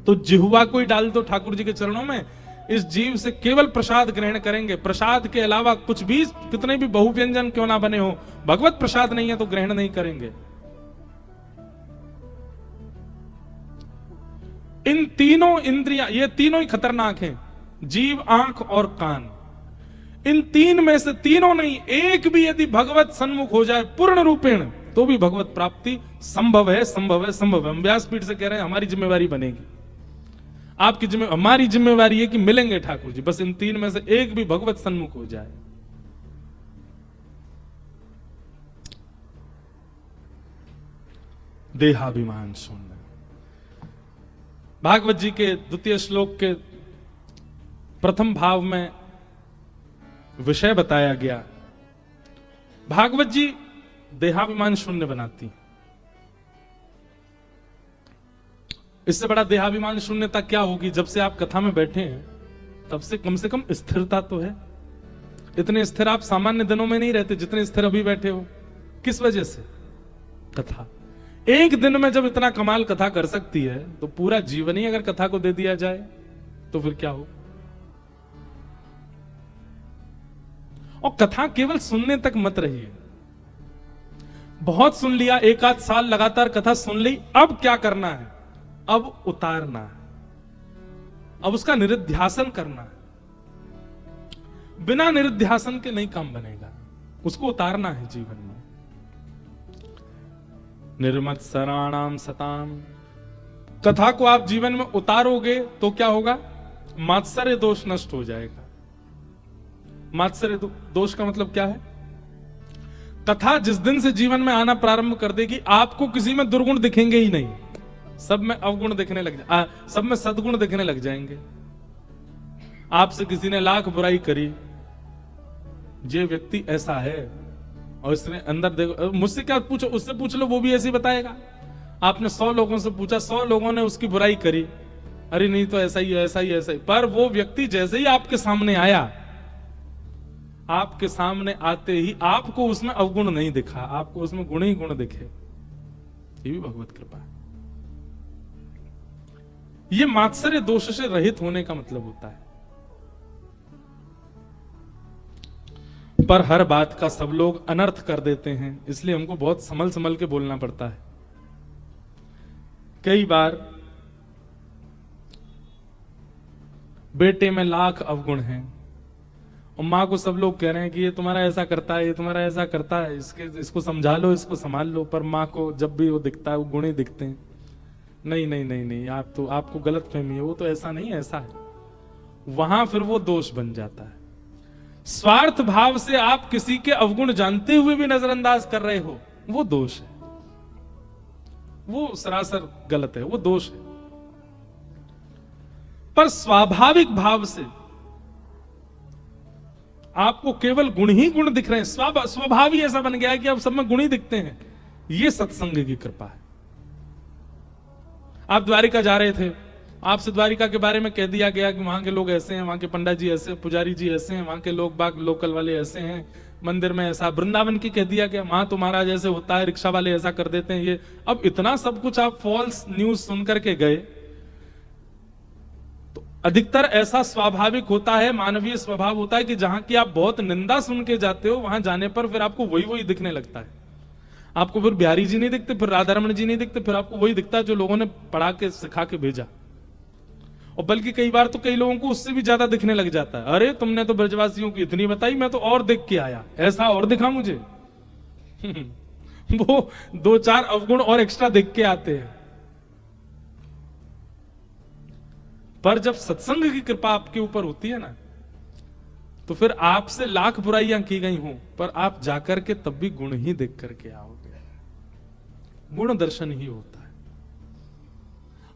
तो जिह्वा को ही डाल दो ठाकुर जी के चरणों में। इस जीव से केवल प्रसाद ग्रहण करेंगे। प्रसाद के अलावा कुछ भी, कितने भी बहुव्यंजन क्यों ना बने हो, भगवत प्रसाद नहीं है तो ग्रहण नहीं करेंगे। इन तीनों इंद्रियां, ये तीनों ही खतरनाक हैं, जीव, आंख और कान। इन तीन में से तीनों नहीं, एक भी यदि भगवत सन्मुख हो जाए पूर्ण रूपेण, तो भी भगवत प्राप्ति संभव है, संभव है, संभव है। हम व्यासपीठ से कह रहे हैं, हमारी जिम्मेवारी बनेगी, आपकी हमारी जिम्मेवारी है कि मिलेंगे ठाकुर जी, बस इन तीन में से एक भी भगवत सन्मुख हो जाए। देहाभिमान शून्य। भागवत जी के द्वितीय श्लोक के प्रथम भाव में विषय बताया गया। भागवत जी देहाभिमान शून्य बनाती। इससे बड़ा देहाभिमान शून्यता क्या होगी? जब से आप कथा में बैठे हैं तब से कम स्थिरता तो है। इतने स्थिर आप सामान्य दिनों में नहीं रहते जितने स्थिर अभी बैठे हो। किस वजह से? कथा। एक दिन में जब इतना कमाल कथा कर सकती है, तो पूरा जीवन ही अगर कथा को दे दिया जाए तो फिर क्या हो? और कथा केवल सुनने तक मत रहिए। बहुत सुन लिया, एक आध साल लगातार कथा सुन ली, अब क्या करना है? अब उतारना है, अब उसका निरुध्यासन करना है। बिना निरुध्यासन के नहीं काम बनेगा, उसको उतारना है जीवन में। निर्मत्सराणाम सताम, कथा को आप जीवन में उतारोगे तो क्या होगा? मात्सर्य दोष नष्ट हो जाएगा। मात्सर्य दोष का मतलब क्या है? कथा जिस दिन से जीवन में आना प्रारंभ कर देगी, आपको किसी में दुर्गुण दिखेंगे ही नहीं, सब में अवगुण दिखने लग जाए, सब में सद्गुण दिखने लग जाएंगे। आपसे किसी ने लाख बुराई करी, ये व्यक्ति ऐसा है, और इसने अंदर देखो, मुझसे क्या पूछो, उससे पूछ लो, वो भी ऐसे बताएगा। आपने 100 लोगों से पूछा, 100 लोगों ने उसकी बुराई करी, अरे नहीं तो ऐसा ही है, ऐसा ही है, ऐसा ही। पर वो व्यक्ति जैसे ही आपके सामने आया, आपके सामने आते ही आपको उसमें अवगुण नहीं दिखा, आपको उसमें गुण ही गुण दिखे। ये भी भगवत कृपा है। ये मात्सर्य दोष से रहित होने का मतलब होता है। पर हर बात का सब लोग अनर्थ कर देते हैं, इसलिए हमको बहुत संभल संभल के बोलना पड़ता है। कई बार बेटे में लाख अवगुण हैं और मां को सब लोग कह रहे हैं कि ये तुम्हारा ऐसा करता है, ये तुम्हारा ऐसा करता है, इसको समझा लो, इसको संभाल लो। पर मां को जब भी वो दिखता है, वो गुण ही दिखते हैं। नहीं नहीं नहीं नहीं, आपको गलत फहमी है, वो तो ऐसा नहीं, ऐसा है। वहां फिर वो दोष बन जाता है। स्वार्थ भाव से आप किसी के अवगुण जानते हुए भी नजरअंदाज कर रहे हो, वो दोष है, वो सरासर गलत है, वो दोष है। पर स्वाभाविक भाव से आपको केवल गुण ही गुण दिख रहे हैं, स्वभाव ही ऐसा बन गया है कि अब सब में गुण ही दिखते हैं। ये सत्संग की कृपा है। आप द्वारिका जा रहे थे, आपसे द्वारिका के बारे में कह दिया गया कि वहां के लोग ऐसे हैं, वहां के पंडित जी ऐसे, पुजारी जी ऐसे हैं, वहां के लोग बाग लोकल वाले ऐसे हैं, मंदिर में ऐसा। वृंदावन की कह दिया गया, वहां तो महाराज ऐसे होता है, रिक्शा वाले ऐसा कर देते हैं। ये अब इतना सब कुछ आप फॉल्स न्यूज सुन करके गए, तो अधिकतर ऐसा स्वाभाविक होता है, मानवीय स्वभाव होता है कि जहां की आप बहुत निंदा सुन के जाते हो, वहां जाने पर फिर आपको वही वही दिखने लगता है। आपको फिर बिहारी जी नहीं दिखते, फिर राधारमण जी नहीं दिखते, फिर आपको वही दिखता है जो लोगों ने पढ़ा के सिखा के भेजा। और बल्कि कई बार तो कई लोगों को उससे भी ज्यादा दिखने लग जाता है। अरे तुमने तो ब्रजवासियों की इतनी बताई, मैं तो और देख के आया, ऐसा और दिखा मुझे। वो 2-4 अवगुण और एक्स्ट्रा देख के आते हैं। पर जब सत्संग की कृपा आपके ऊपर होती है ना, तो फिर आपसे लाख बुराइयां की गई हों, पर आप जाकर के तब भी गुण ही देख करके आओगे। गुण दर्शन ही होता है।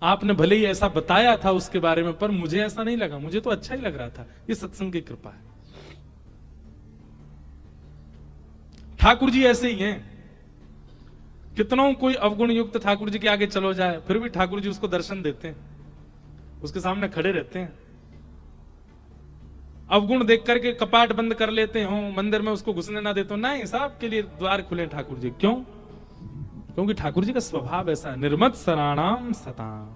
आपने भले ही ऐसा बताया था उसके बारे में, पर मुझे ऐसा नहीं लगा, मुझे तो अच्छा ही लग रहा था। ये सत्संग की कृपा है। ठाकुर जी ऐसे ही हैं। कितनों कोई अवगुण युक्त ठाकुर जी के आगे चलो जाए, फिर भी ठाकुर जी उसको दर्शन देते हैं, उसके सामने खड़े रहते हैं। अवगुण देख करके कपाट बंद कर लेते हो, मंदिर में उसको घुसने ना देते हो, नहीं, सबके लिए द्वार खुले ठाकुर जी। क्यों? क्योंकि ठाकुर जी का स्वभाव ऐसा है, निर्मत सराणाम सताम।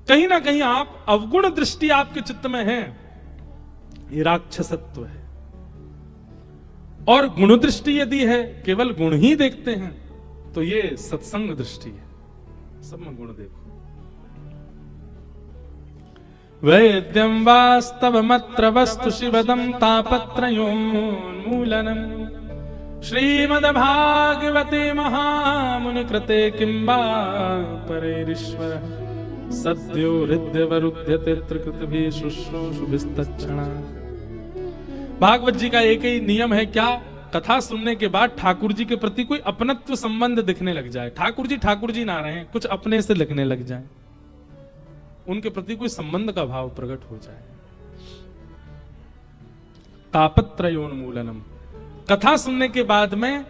कहीं ना कहीं आप अवगुण दृष्टि आपके चित्त में है, ये राक्षसत्व है। और गुण दृष्टि यदि है, केवल गुण ही देखते हैं, तो ये सत्संग दृष्टि है, सब में गुण देखो। वैद्यं वास्तवमत्र वस्तु शिवदं तापत्रयोन्मूलनम् श्रीमद्भागवते महामुनि कृते किं वा परेरीश्वरः सद्यो हृद्यवरुध्यते त्रिकृतभिः शुश्रूषुभिस्तच्छणा। भागवत जी का एक ही नियम है, क्या? कथा सुनने के बाद ठाकुर जी के प्रति कोई अपनत्व संबंध दिखने लग जाए। ठाकुर जी ना रहे, कुछ अपने से लगने लग जाए, उनके प्रति कोई संबंध का भाव प्रकट हो जाए। तापत्रयोन्मूलनम, कथा सुनने के बाद में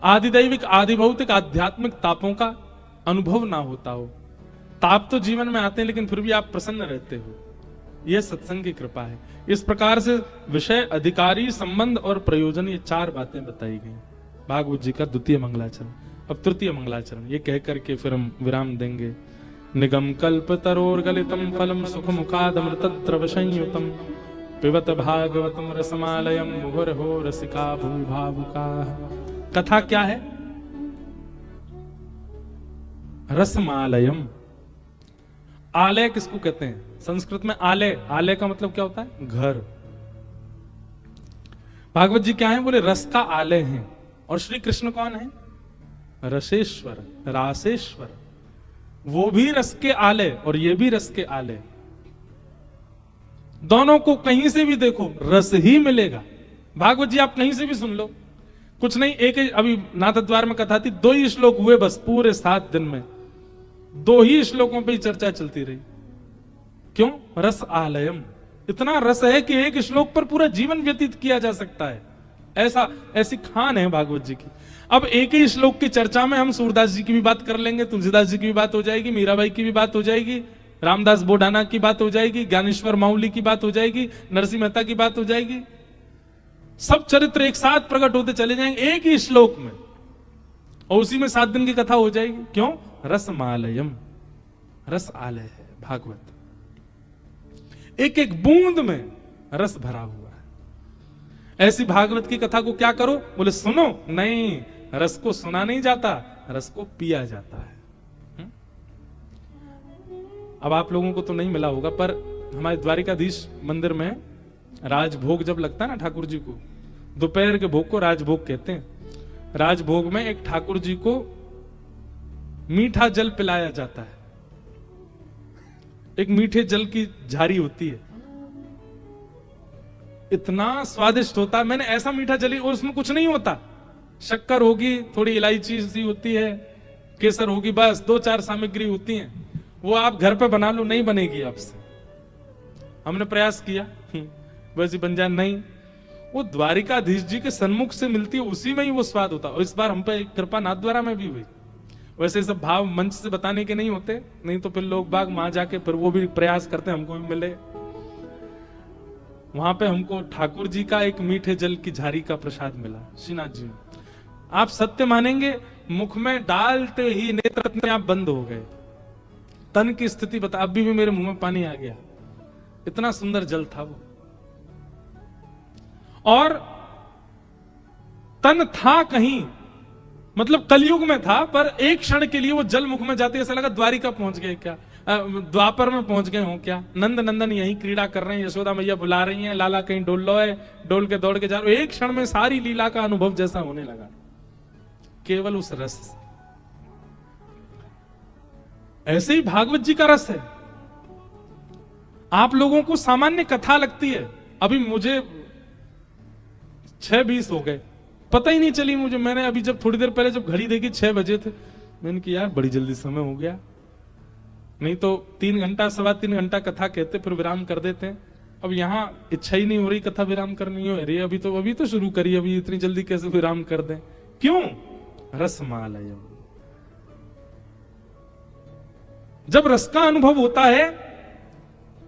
आदिदैविक आदिभौतिक आध्यात्मिक तापों का अनुभव ना होता हो। ताप तो जीवन में आते हैं, लेकिन फिर भी आप प्रसन्न रहते हो, यह सत्संग की कृपा है। इस प्रकार से विषय, अधिकारी, संबंध और प्रयोजन, ये चार बातें बताई गई भागवत जी का द्वितीय मंगलाचरण। अब तृतीय मंगलाचरण, ये कह करके फिर हम विराम देंगे। निगम कल्प तरोर्गलितम फलम सुख मुखादमृतद्रव संयुतम पिबत भागवतम रसमालयम मुहुर्हो रसिका भूभावुका। कथा क्या है? रसमालयम। आलय किसको कहते हैं? संस्कृत में आलय, आलय का मतलब क्या होता है? घर। भागवत जी क्या है? बोले रस का आलय है। और श्री कृष्ण कौन है? रसेश्वर, रासेश्वर। वो भी रस के आलय और ये भी रस के आलय। दोनों को कहीं से भी देखो रस ही मिलेगा। भागवत जी आप कहीं से भी सुन लो, कुछ नहीं, एक ही अभी नाथद्वार में कथा थी, 2 ही श्लोक हुए बस पूरे 7 दिन में, 2 ही श्लोकों पे ही चर्चा चलती रही। क्यों? रस आलयम। इतना रस है कि एक श्लोक पर पूरा जीवन व्यतीत किया जा सकता है, ऐसी खान है भागवत जी की। अब एक ही श्लोक की चर्चा में हम सूरदास जी की भी बात कर लेंगे, तुलसीदास जी की भी बात हो जाएगी, मीराबाई की भी बात हो जाएगी, रामदास बोडाना की बात हो जाएगी, ज्ञानेश्वर माउली की बात हो जाएगी, नरसिंह मेहता की बात हो जाएगी। सब चरित्र एक साथ प्रकट होते चले जाएंगे एक ही श्लोक में, और उसी में 7 दिन की कथा हो जाएगी। क्यों? रसमालयम, रस आलय है भागवत। एक एक बूंद में रस भरा हुआ है। ऐसी भागवत की कथा को क्या करो? बोले सुनो, नहीं, रस को सुना नहीं जाता, रस को पिया जाता है। अब आप लोगों को तो नहीं मिला होगा, पर हमारे द्वारिकाधीश मंदिर में राजभोग जब लगता है ना ठाकुर जी को, दोपहर के भोग को राजभोग कहते हैं। राजभोग में एक ठाकुर जी को मीठा जल पिलाया जाता है। एक मीठे जल की झारी होती है, इतना स्वादिष्ट होता है। मैंने ऐसा मीठा जल, और उसमें कुछ नहीं होता, शक्कर होगी, थोड़ी इलायची सी होती है, केसर होगी, बस 2-4 सामग्री होती हैं। वो आप घर पे बना लो, नहीं बनेगी आपसे। हमने प्रयास किया वैसे बन जाए, नहीं, वो द्वारिकाधीश जी के सन्मुख से मिलती है, उसी में ही वो स्वाद होता है। और इस बार हम पे कृपा नाथद्वारा में भी हुई। वैसे सब भाव मंच से बताने के नहीं होते, नहीं तो फिर लोग बाग वहां जाके फिर वो भी प्रयास करते हैं हमको भी मिले। वहां पे हमको ठाकुर जी का एक मीठे जल की झारी का प्रसाद मिला श्रीनाथ जी में। आप सत्य मानेंगे, मुख में डालते ही नेत्र अपने आप बंद हो गए। तन की स्थिति बता, अभी भी मेरे मुंह में पानी आ गया, इतना सुंदर जल था वो। और तन था कहीं, मतलब कलयुग में था, पर एक क्षण के लिए वो जल मुख में जाते ऐसा लगा द्वारिका पहुंच गए क्या, द्वापर में पहुंच गए हो क्या। नंद नंदन यहीं क्रीड़ा कर रहे हैं, यशोदा मैया बुला रही हैं, लाला कहीं डोल लो है, डोल के दौड़ के जा रहे हो। एक क्षण में सारी लीला का अनुभव जैसा होने लगा, केवल उस रस से। ऐसे ही भागवत जी का रस है। आप लोगों को सामान्य कथा लगती है। अभी मुझे 6:20 हो गए, पता ही नहीं चली मुझे। मैंने अभी जब थोड़ी देर पहले जब घड़ी देखी 6 बजे थे, मैंने कहा यार बड़ी जल्दी समय हो गया। नहीं तो 3 घंटा 3.25 घंटा कथा कहते, फिर विराम कर देते हैं। अब यहाँ इच्छा ही नहीं हो रही कथा विराम करनी हो रही, अभी तो शुरू करी, अभी इतनी जल्दी कैसे विराम कर दें। क्यों? रसमालय। जब रस का अनुभव होता है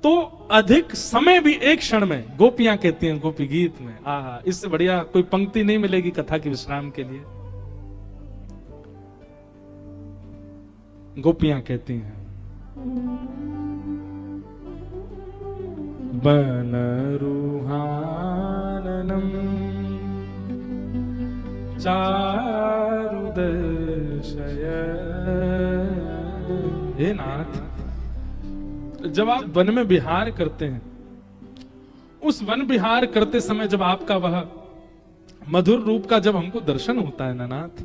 तो अधिक समय भी एक क्षण में, गोपियां कहती हैं गोपी गीत में, आहा, इससे बढ़िया कोई पंक्ति नहीं मिलेगी कथा के विश्राम के लिए। गोपियां कहती हैं, बनरुहाननम चारुदर्शय। हे नाथ, जब आप वन में विहार करते हैं, उस वन विहार करते समय जब आपका वह मधुर रूप का जब हमको दर्शन होता है ना नाथ,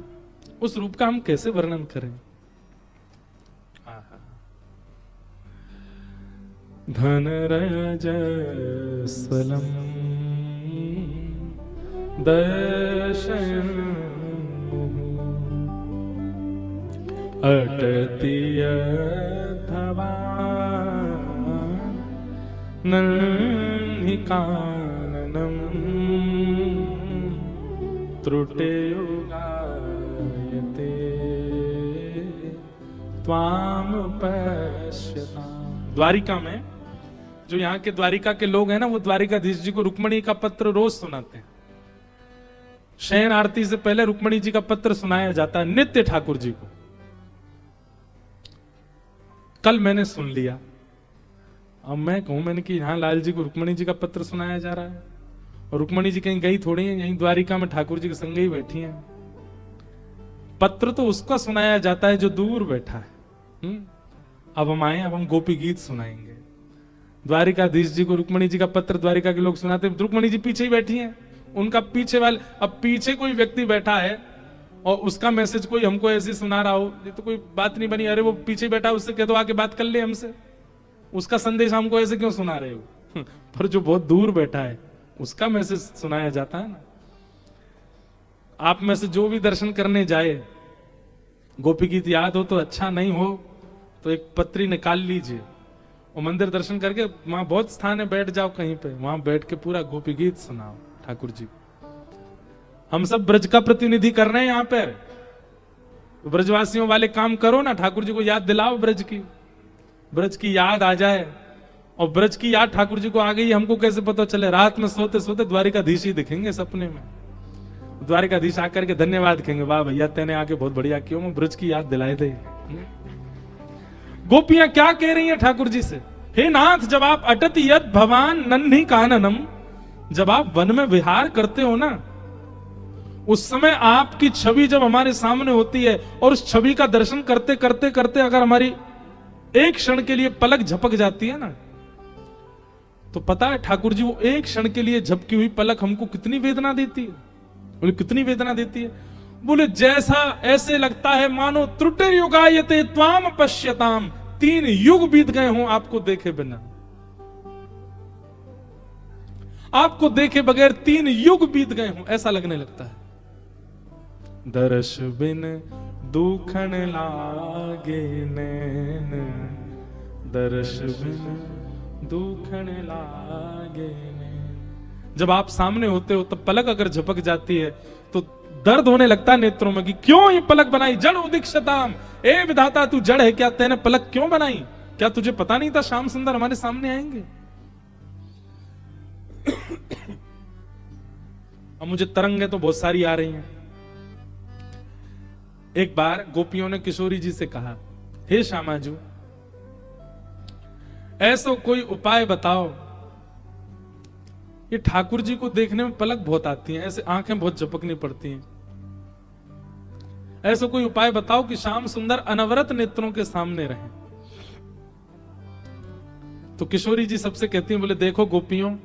उस रूप का हम कैसे वर्णन करें। धनरजस्वलम दर्शयन् अटति नन्हिकाननं त्रुटियुगायते त्वां पश्यताम्। द्वारिका में जो यहाँ के द्वारिका के लोग हैं ना, वो द्वारिकाधीश जी को रुक्मणी का पत्र रोज सुनाते हैं। शयन आरती से पहले रुक्मणी जी का पत्र सुनाया जाता है नित्य ठाकुर जी को। कल मैंने सुन लिया, अब मैं कहूं मैंने कि यहाँ लाल जी को रुक्मणी जी का पत्र सुनाया जा रहा है, और रुक्मणी जी कहीं गई थोड़ी है, यहीं द्वारिका में ठाकुर जी के संग ही बैठी हैं। पत्र तो उसका सुनाया जाता है जो दूर बैठा है। अब हम आए, अब हम गोपी गीत सुनाएंगे। द्वारिकाधीश जी को रुक्मणी जी का पत्र द्वारिका के लोग सुनाते हैं, रुक्मणी जी पीछे ही बैठी हैं, उनका पीछे वाले, अब पीछे कोई व्यक्ति बैठा है और उसका मैसेज कोई हमको ऐसे सुना रहा हो, ये तो कोई बात नहीं बनी। अरे वो पीछे बैठा है, उससे कह दो आके बात कर ले हमसे, उसका संदेश हमको ऐसे क्यों सुना रहे हो। पर जो बहुत दूर बैठा है उसका मैसेज सुनाया जाता है ना। आप में से जो भी दर्शन करने जाए, गोपी गीत याद हो तो अच्छा, नहीं हो तो एक पत्री निकाल लीजिए और मंदिर दर्शन करके, वहां बहुत स्थान है, बैठ जाओ कहीं पे, वहां बैठ के पूरा गोपी गीत सुनाओ ठाकुर जी। हम सब ब्रज का प्रतिनिधि कर रहे हैं यहाँ पे, ब्रजवासियों वाले काम करो ना, ठाकुर जी को याद दिलाओ ब्रज की, ब्रज की याद आ जाए। और ब्रज की याद ठाकुर जी को आ गई, हमको कैसे पता चले। रात में सोते सोते द्वारिकाधीश ही दिखेंगे सपने में, द्वारिकाधीश आकर के धन्यवाद कहेंगे, वाह भैया तेने आके बहुत बढ़िया क्यों, मैं ब्रज की याद दिलाए दे। गोपियां क्या कह रही हैं ठाकुर जी से, हे नाथ, जब आप अटत यद भवान नन्ही काननम, जब आप वन में विहार करते हो ना, उस समय आपकी छवि जब हमारे सामने होती है, और उस छवि का दर्शन करते करते करते अगर हमारी एक क्षण के लिए पलक झपक जाती है ना, तो पता है ठाकुर जी वो एक क्षण के लिए झपकी हुई पलक हमको कितनी वेदना देती है। बोले कितनी वेदना देती है, बोले जैसा ऐसे लगता है मानो त्रुटे युगायते त्वाम पश्यताम, 3 युग बीत गए हों आपको देखे बिना, आपको देखे बगैर 3 युग बीत गए हों, ऐसा लगने लगता है। दर्श बिन दुखन लागे नैन, दर्श बिन दुखन लागे नैन। जब आप सामने होते हो तब पलक अगर झपक जाती है तो दर्द होने लगता है नेत्रों में कि क्यों ये पलक बनाई। जड़ उदीक्षताम, ए विधाता तू जड़ है क्या, तेने पलक क्यों बनाई, क्या तुझे पता नहीं था श्याम सुंदर हमारे सामने आएंगे। अब मुझे तरंगें तो बहुत सारी आ रही हैं। एक बार गोपियों ने किशोरी जी से कहा, हे श्यामाजू, ऐसा कोई उपाय बताओ, ये ठाकुर जी को देखने में पलक बहुत आती है, ऐसे आंखें बहुत झपकनी पड़ती हैं, ऐसा कोई उपाय बताओ कि श्याम सुंदर अनवरत नेत्रों के सामने रहे। तो किशोरी जी सबसे कहती हैं, बोले देखो गोपियों,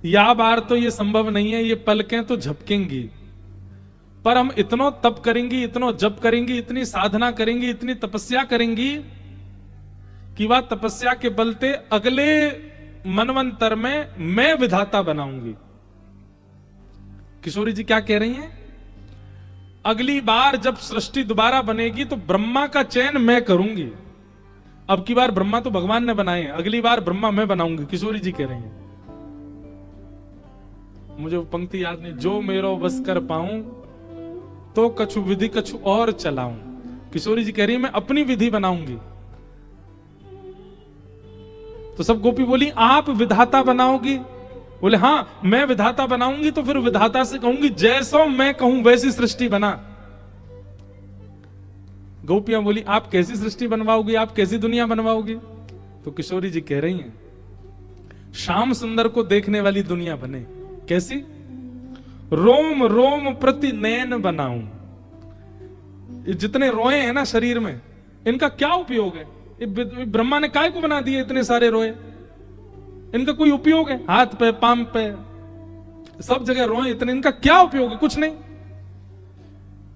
या बार तो ये संभव नहीं है, ये पलकें तो झपकेंगी, पर हम इतना तप करेंगी, इतना जप करेंगी, इतनी साधना करेंगी, इतनी तपस्या करेंगी कि वह तपस्या के बलते अगले मनवंतर में मैं विधाता बनाऊंगी। किशोरी जी क्या कह रही हैं, अगली बार जब सृष्टि दोबारा बनेगी तो ब्रह्मा का चयन मैं करूंगी। अब की बार ब्रह्मा तो भगवान ने बनाए, अगली बार ब्रह्मा मैं बनाऊंगी, किशोरी जी कह रही हैं। मुझे वो पंक्ति याद नहीं, जो मेरो बस कर पाऊं तो कछु विधि कछु और चलाऊं। किशोरी जी कह रही है मैं अपनी विधि बनाऊंगी। तो सब गोपी बोली आप विधाता बनाओगी? बोले हाँ मैं विधाता बनाऊंगी, तो फिर विधाता से कहूंगी जैसा मैं कहूं वैसी सृष्टि बना। गोपियां बोली आप कैसी सृष्टि बनवाओगी, आप कैसी दुनिया बनवाओगी? तो किशोरी जी कह रही हैं श्याम सुंदर को देखने वाली दुनिया बने। कैसी? रोम रोम प्रति नयन बनाऊं। ये जितने रोए हैं ना शरीर में, इनका क्या उपयोग है? ब्रह्मा ने काय को बना दिए इतने सारे रोए? इनका कोई उपयोग है? हाथ पे पाम पे सब जगह रोए इतने, इनका क्या उपयोग है? कुछ नहीं।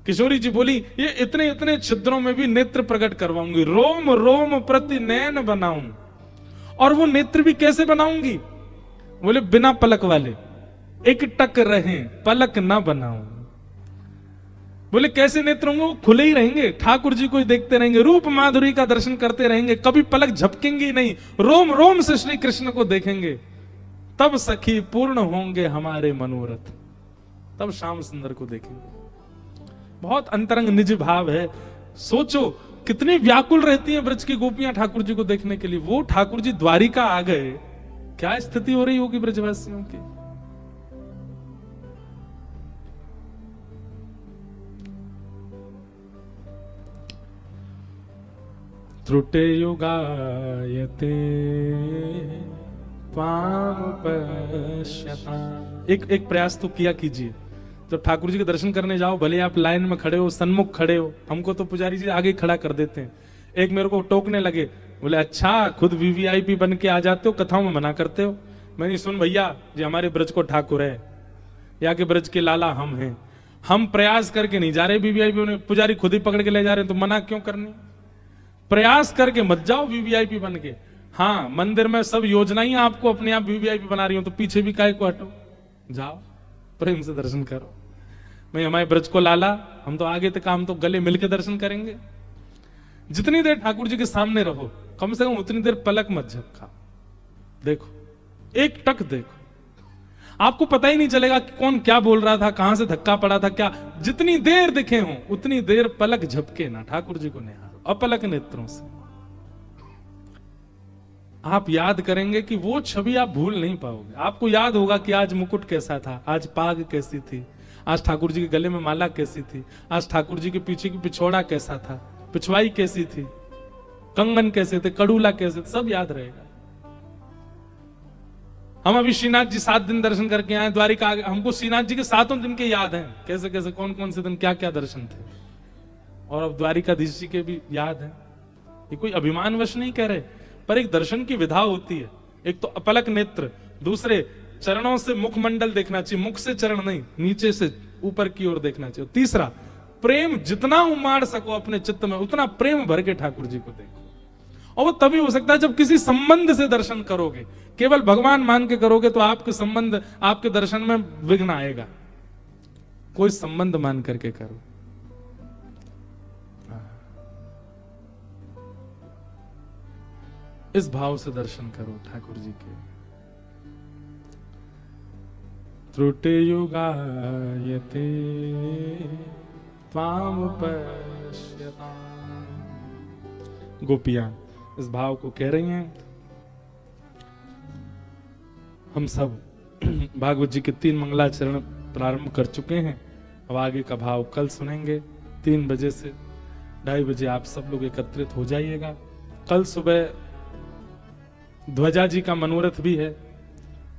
किशोरी जी बोली ये इतने इतने छिद्रों में भी नेत्र प्रकट करवाऊंगी, रोम रोम प्रति नयन बनाऊं। और वो नेत्र भी कैसे बनाऊंगी? बोले बिना पलक वाले, एक टक रहे, पलक ना बनाऊं। बोले कैसे नेत्र होंगे? वो खुले ही रहेंगे, ठाकुर जी को ही देखते रहेंगे, रूप माधुरी का दर्शन करते रहेंगे, कभी पलक झपकेंगे नहीं, रोम रोम से श्री कृष्ण को देखेंगे। तब सखी पूर्ण होंगे हमारे मनोरथ, तब श्याम सुंदर को देखेंगे। बहुत अंतरंग निज भाव है। सोचो कितनी व्याकुल रहती हैं ब्रज की गोपियां ठाकुर जी को देखने के लिए। वो ठाकुर जी द्वारिका आ गए, क्या स्थिति हो रही होगी ब्रजवासियों की। त्रुटे युगायते त्वाम पश्यताम्। एक प्रयास तो किया कीजिए, जब ठाकुर जी के दर्शन करने जाओ, भले आप लाइन में खड़े हो, सन्मुख खड़े हो, हमको तो पुजारी जी आगे खड़ा कर देते हैं। एक मेरे को टोकने लगे, बोले अच्छा खुद वीवीआईपी बन के आ जाते हो, कथाओं में मना करते हो। मैंने सुन भैया जी हमारे ब्रज को ठाकुर है, या के ब्रज के लाला हम हैं, हम प्रयास करके नहीं जा रहे वीवीआईपी, पुजारी खुद ही पकड़ के ले जा रहे हैं, तो मना क्यों करनी? प्रयास करके मत जाओ वीवीआईपी बन के। हाँ मंदिर में सब योजनाएं आपको अपने आप वीवीआईपी बना रही हो, तो पीछे भी काहे को हटो, जाओ प्रेम से दर्शन करो। मैं हमारे ब्रज को लाला, हम तो आगे तक हम तो गले मिलकर दर्शन करेंगे। जितनी देर ठाकुर जी के सामने रहो, कम से कम उतनी देर पलक मत झपका, देखो एक टक देखो, आपको पता ही नहीं चलेगा कि कौन क्या बोल रहा था, कहां से धक्का पड़ा था, क्या। जितनी देर दिखे हो उतनी देर पलक झपके ना, ठाकुर जी को निहारो अपलक नेत्रों से। आप याद करेंगे कि वो छवि आप भूल नहीं पाओगे। आपको याद होगा कि आज मुकुट कैसा था, आज पाग कैसी थी, आज ठाकुर जी के गले में माला कैसी थी, आज ठाकुर जी के पीछे की पिछोड़ा कैसा था, पिछवाई कैसी थी, कंगन कैसे थे, कड़ूला कैसे थे, सब याद रहेगा। हम अभी श्रीनाथ जी 7 दिन दर्शन करके आए द्वारिका, हमको श्रीनाथ जी के 7 दिन के याद हैं, कैसे कैसे कौन कौन से दिन क्या क्या दर्शन थे। और अब द्वारिकाधीश जी के भी याद है। ये कोई अभिमानवश नहीं कह रहे, पर एक दर्शन की विधा होती है। एक तो अपलक नेत्र, दूसरे चरणों से मुखमंडल देखना चाहिए, मुख से चरण नहीं, नीचे से ऊपर की ओर देखना चाहिए। तीसरा प्रेम जितना उमाड़ सको अपने चित्त में, उतना प्रेम भर के ठाकुर जी को देखो। और वो तभी हो सकता है जब किसी संबंध से दर्शन करोगे। केवल भगवान मान के करोगे तो आपके संबंध, आपके दर्शन में विघ्न आएगा। कोई संबंध मान करके करो। इस भाव से दर्शन करो ठाकुर जी के। त्रुटे युगायते त्वाम पश्यताम्। गोपियां इस भाव को कह रही हैं। हम सब भागवत जी के 3 मंगलाचरण प्रारंभ कर चुके हैं। अब आगे का भाव कल सुनेंगे 3 बजे से 2:30 बजे। आप सब लोग एकत्रित हो जाइएगा। कल सुबह ध्वजा जी का मनोरथ भी है,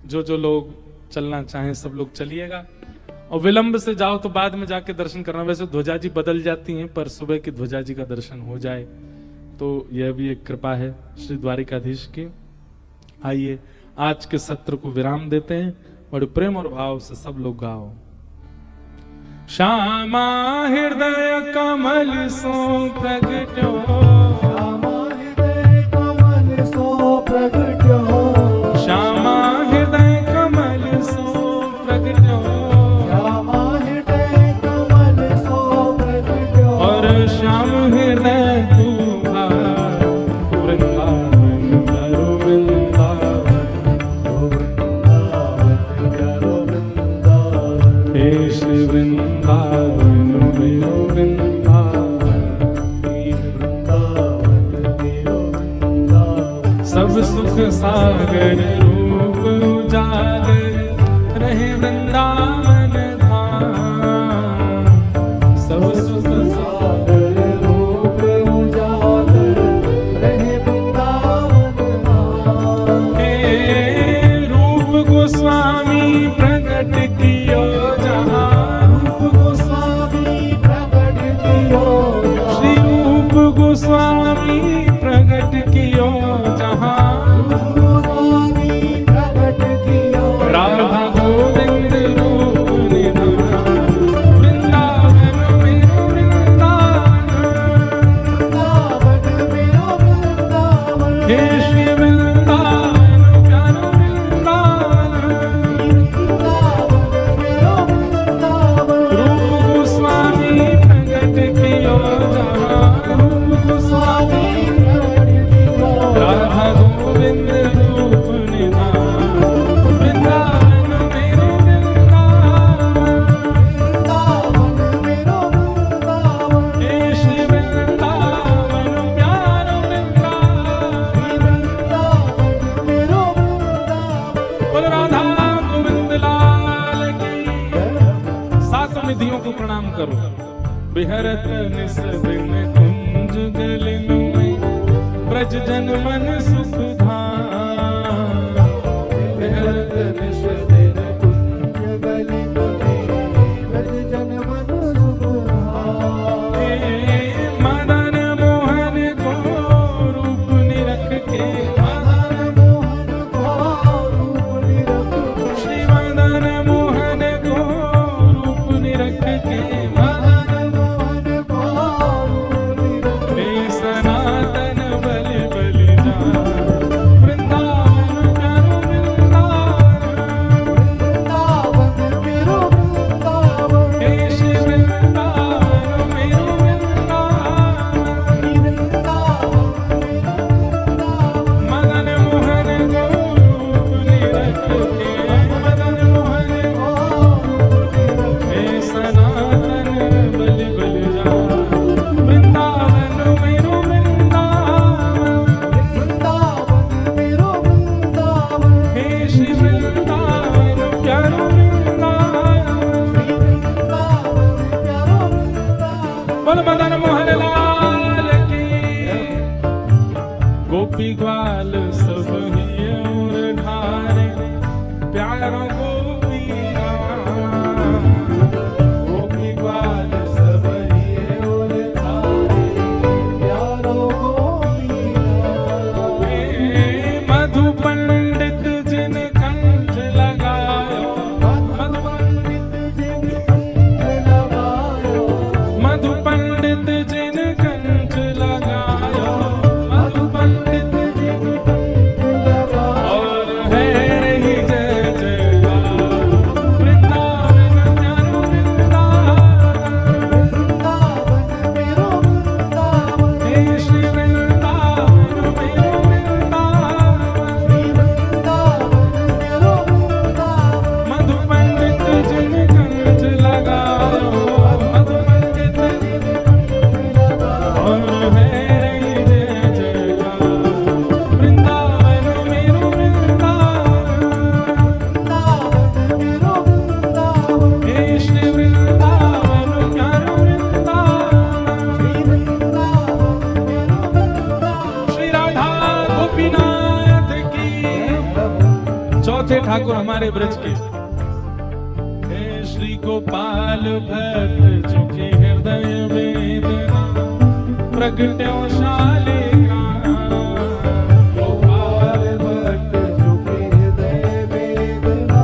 जो लोग चलना चाहें सब लोग चलिएगा। और विलंब से जाओ तो बाद में जाके दर्शन करना। वैसे ध्वजा जी बदल जाती हैं, पर सुबह की ध्वजा जी का दर्शन हो जाए तो यह भी एक कृपा है श्री द्वारिकाधीश की। आइए आज के सत्र को विराम देते हैं। बड़े प्रेम और भाव से सब लोग गाओ। श्यामा हृदय कमल सो प्रगटो, श्यामा हृदय कमल सो प्रगटो, श्यामा हृदय कमल सो प्रगटो, श्यामा हृदय कमल सो प्रगटो। और श्याम हृदय तू वृंदावन करो वृंदावन, हे श्री वृंदावन मेरो वृंदावन, सब सुख सागर रूप उजागर रहे वृंदावन धाम। सब सुख सागर रूप उजागर रहे वृंदावन धाम। हे रूप गोस्वामी प्रकट कियो जहाँ, रूप गोस्वामी प्रकट कियो श्री रूप गोस्वामी प्रकट कियो जहाँ। गोस्वामी प्रकट कियो राधा गोविंद रूप निधान, वृंदावन मेरो वृंदावन। वृंदावन मेरो वृंदावन। हे श्री वृंदावन प्यारो वृंदावन। वृंदावन मेरो वृंदावन। रूप गोस्वामी प्रकट कियो जहाँ, रूप गोस्वामी प्रकट कियो राधा गोविंद रूप निधान, वृंदावन मेरो वृंदावन। वृंदावन मेरो वृंदावन। हे श्री वृंदावन प्यारो वृंदावन। वृंदावन मेरो वृंदावन। बोल राधा गोविंद लाल की। सात निधियों को प्रणाम करो। बिहरत निस दिन कुंज गलिन में, ब्रज जन मन सुख धाम। बिहरत निस दिन कुंज गलिन में ब्रज जन मन सुख धाम। हे मदन मोहन को रूप निरख के, मदन मोहन को रूप निरख के। श्री मदन मोहन को रूप निरख के, मदन मोहन को रूप निरख के। हे सनातन बलि बलि जान, वृंदावन प्यारो वृंदावन। वृंदावन मेरो वृंदावन। हे श्री वृंदावन मेरो वृंदावन। वृंदावन मेरो वृंदावन। मदन मोहन को रूप निरख के, मदन मोहन को हे सनातन बलि बलि जान, वृंदावन मेरो वृंदावन। वृंदावन मेरो वृंदावन। हे श्री वृंदावन प्यारो वृंदावन। वृंदावन प्यारो वृंदावन। बोल मदन मोहन लाल की। गोपी ग्वाल सब ही और ढारे, प्यारो गोपी राम। गोपी ग्वाल सब ही और धारे प्यारो गोपीनाथ। हे मधु पंडित जिन कंठ लगायो, मधु पंडित जिन कंठ लगायो। मधु पंडित जिन कंठ लगायो, मधु पंडित जिन कंठ लगायो। और है रही जय जयकार, वृंदावन प्यारो वृंदावन। वृंदावन मेरो वृंदावन। हे श्री वृंदावन मेरो वृंदावन। वृंदावन मेरो वृंदावन। मधु पंडित जिन कंठ लगायो, मधु पंडित जिन कंठ लगायो। और है रही जय जयकार, वृंदावन मेरो वृंदावन। वृंदावन मेरो वृंदावन। हे श्री वृंदावन प्यारो वृंदावन। वृंदावन मेरो वृंदावन। श्री राधा गोपीनाथ की। चौथे ठाकुर हमारे ब्रज के। हे श्री गोपाल भट्ट चुके हृदय वेदना, प्रगट्यो शालिग्राम। गोपाल भट्ट झुके हृदय वेदना।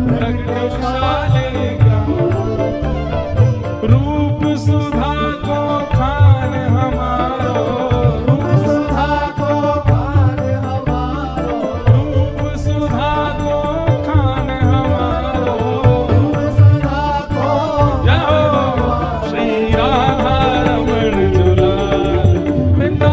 प्रगट्यो शालिग्राम। रूप सुधा को खान हमारो, रूप सुधा को खान हमारो। रूप सुधा को खान हमारो। सुधा को जय हो श्री राधा रमण दुलाल, वृंदावन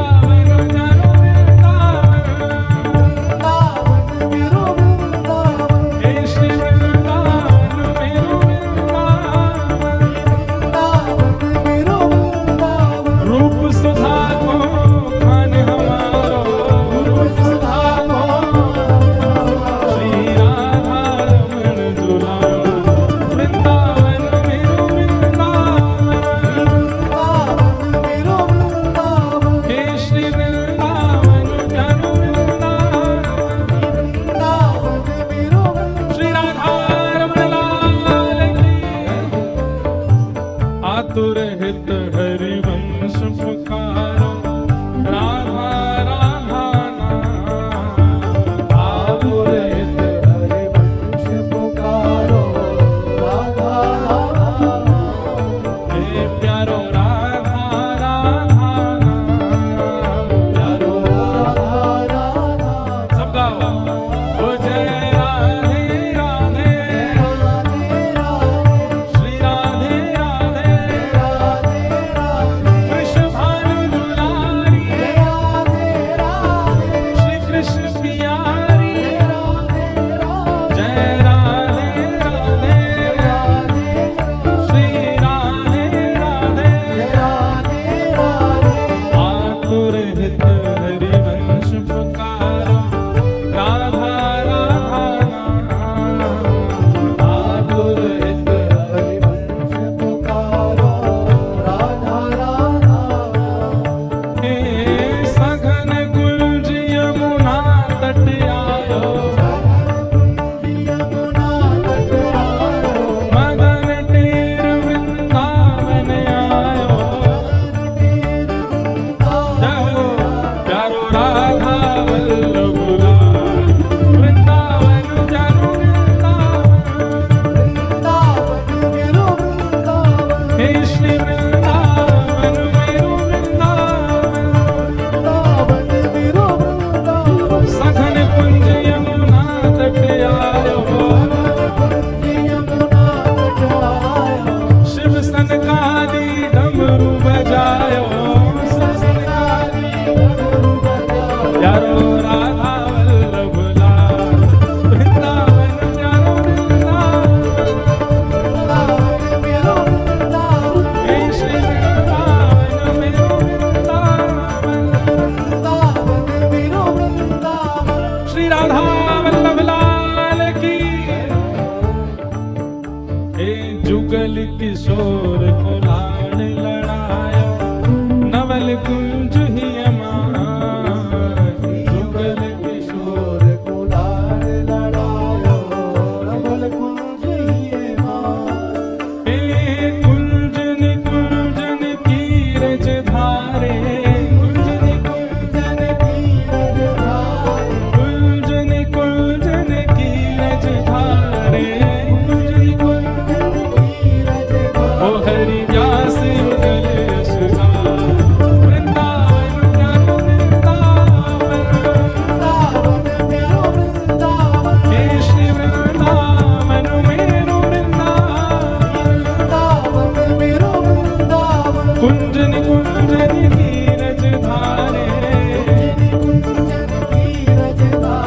कुंजन की रजधारे,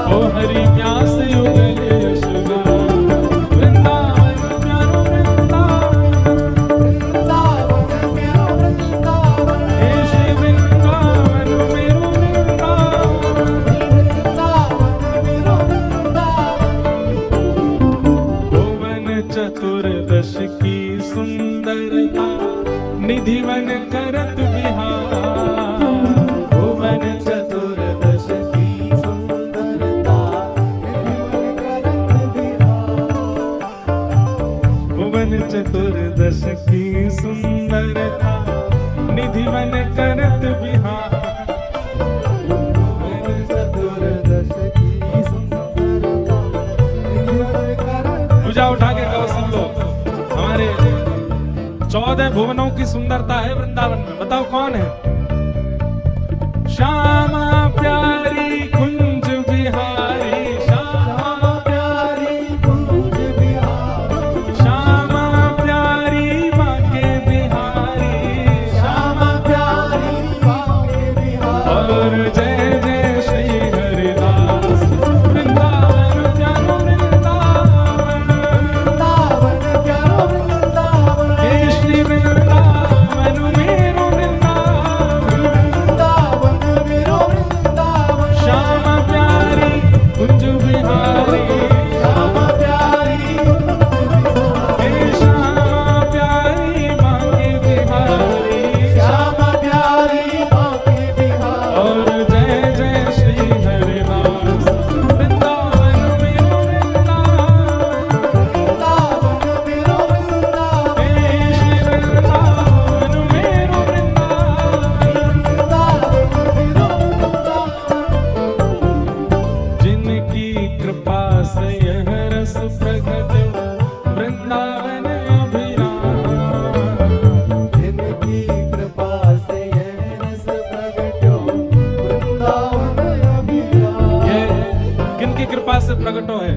ओ हरि व्यास युगल यशगान। वृंदावन प्यारो वृंदावन, हे श्री वृंदावन मेरो वृंदावन। भुवन चतुर्दश की सुंदरता, निधिवन करत विहार। भुवन चतुर्दश की सुंदरता, भुवन चतुर्दश की सुंदरता, निधिवन करत विहार। भुवन चतुर्दश की सुंदरता, भुजा उठा के कहो सब लोग, हमारे 14 भुवनों की सुंदरता है वृंदावन में। बताओ कौन है? श्यामा प्यारी कुंज बिहारी, श्यामा प्यारी कुंज बिहारी, श्यामा प्यारी बांके बिहारी, श्यामा प्यारी बांके बिहारी। और जय जय श्री हरिदास, वृंदावन प्यारो वृंदावन, वृंदावन प्यारो वृंदावन, हे श्री वृंदावन मेरो वृंदावन, वृंदावन मेरो वृंदावन। श्यामा प्यारी कुंज बिहारी, श्यामा प्यारी हे श्यामा प्यारी बांके बिहारी, श्यामा प्यारी बांके बिहारी। और जय जय श्री हरिदास, वृंदावन मेरो वृंदावन, वृंदावन मेरो वृंदावन, हे श्री वृंदावन मेरो वृंदावन, वृंदावन मेरो वृंदावन। जिनकी कृपा से यह रस प्रगट, वृंदावन अभिराम। जिनकी कृपा से यह रस प्रगट, वृंदावन अभिराम। ये किनकी कृपा से प्रकटो है?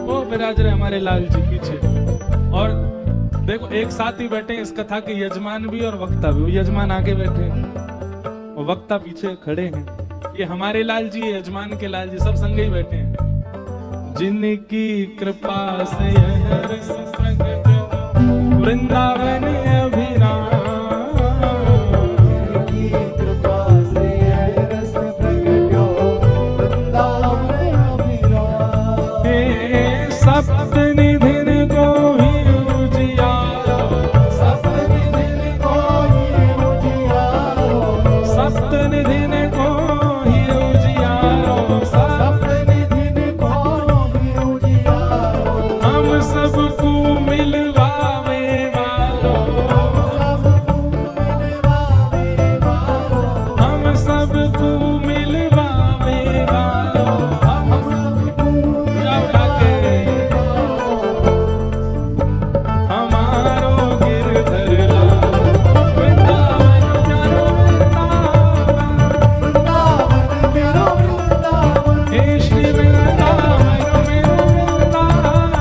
वो विराज रहे हमारे लाल जी पीछे। और देखो एक साथ ही बैठे हैं इस कथा के यजमान भी और वक्ता भी। वो यजमान आगे बैठे हैं और वक्ता पीछे खड़े हैं। ये हमारे लाल जी, यजमान के लाल जी, सब संग ही बैठे हैं। जिनकी कृपा से यह रस प्रगट, वृंदावन अभिराम। जिनकी कृपा से यह रस प्रगट, वृंदावन अभिराम। हे सप्तनिधिन को ही उजियारो, सप्तनिधिन को ही उजियारो, सप्तनिधिन को ही उजियारो, सप्तनिधिन को ही उजियारो। हम सबको मिलवावे वालो, हम सबको मिलवावे वालो, हम सबको उठा के हमारो गिरधर लाल। वृंदावन प्यारो वृंदावन, वृंदावन प्यारो वृंदावन, हे श्री वृंदावन मेरो वृंदावन,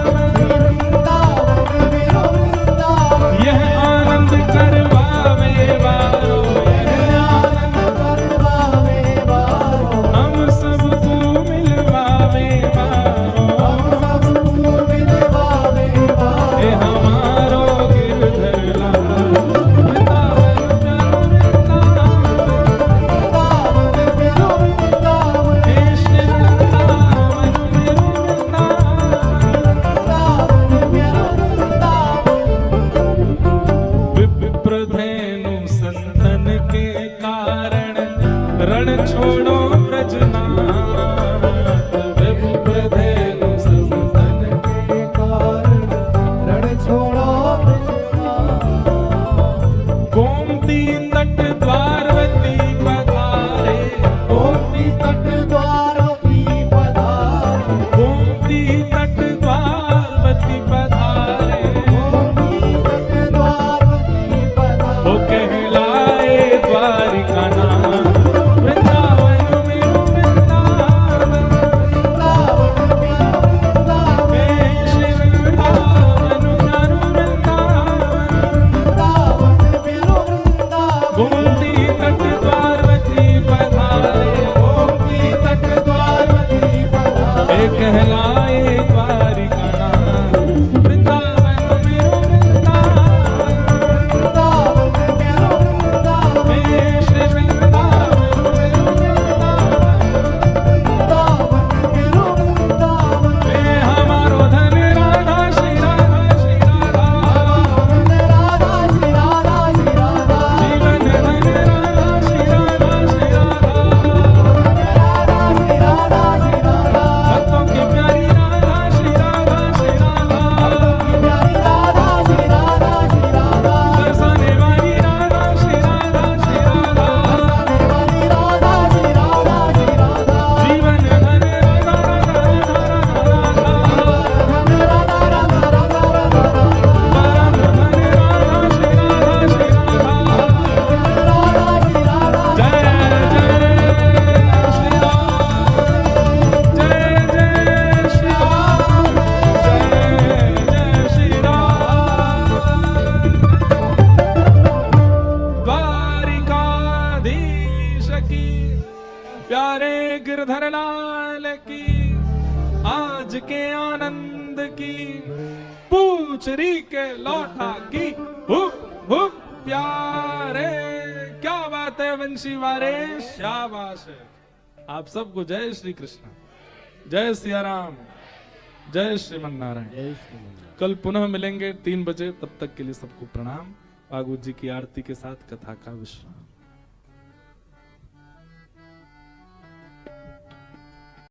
वृंदावन मेरो वृंदावन। यह आनंद करवावे वालो, यह आनंद करवावे वालो, हम सबको मिलवावे वालो, हम सबको मिलवावे वालो। हे हमारो गिरधर लाल। वृंदावन प्यारो वृंदावन, वृंदावन प्यारो वृंदावन, हे श्री वृंदावन मेरो वृंदावन, वृंदावन प्यारो वृंदावन। विप्रधेनु संतन के कारण, रण छोड़ो ब्रजनाथ। विप्रधेनु संतन के कारण, रण छोड़ो ब्रजनाथ। गोमती तट द्वारवती पधारे, गोमती तट द्वारवती पधारे, गोमती तट द्वारवती पधारे, गोमती तट द्वारवती पधारे। वो कहलाए द्वारिका नाम, वृंदावन मेरो वृंदावन, वृंदावन प्यारे गिरधर लाल की, आज के आनंद की, पूछरी के लौटा की, हुप हुप प्यारे। क्या बात है वंशी वारे, शाबाश है। आप सबको जय श्री कृष्ण, जय सिया राम, जय श्रीमन नारायण। जय श्री राम। कल पुनः मिलेंगे 3 बजे, तब तक के लिए सबको प्रणाम। भागवत जी की आरती के साथ कथा का विश्राम।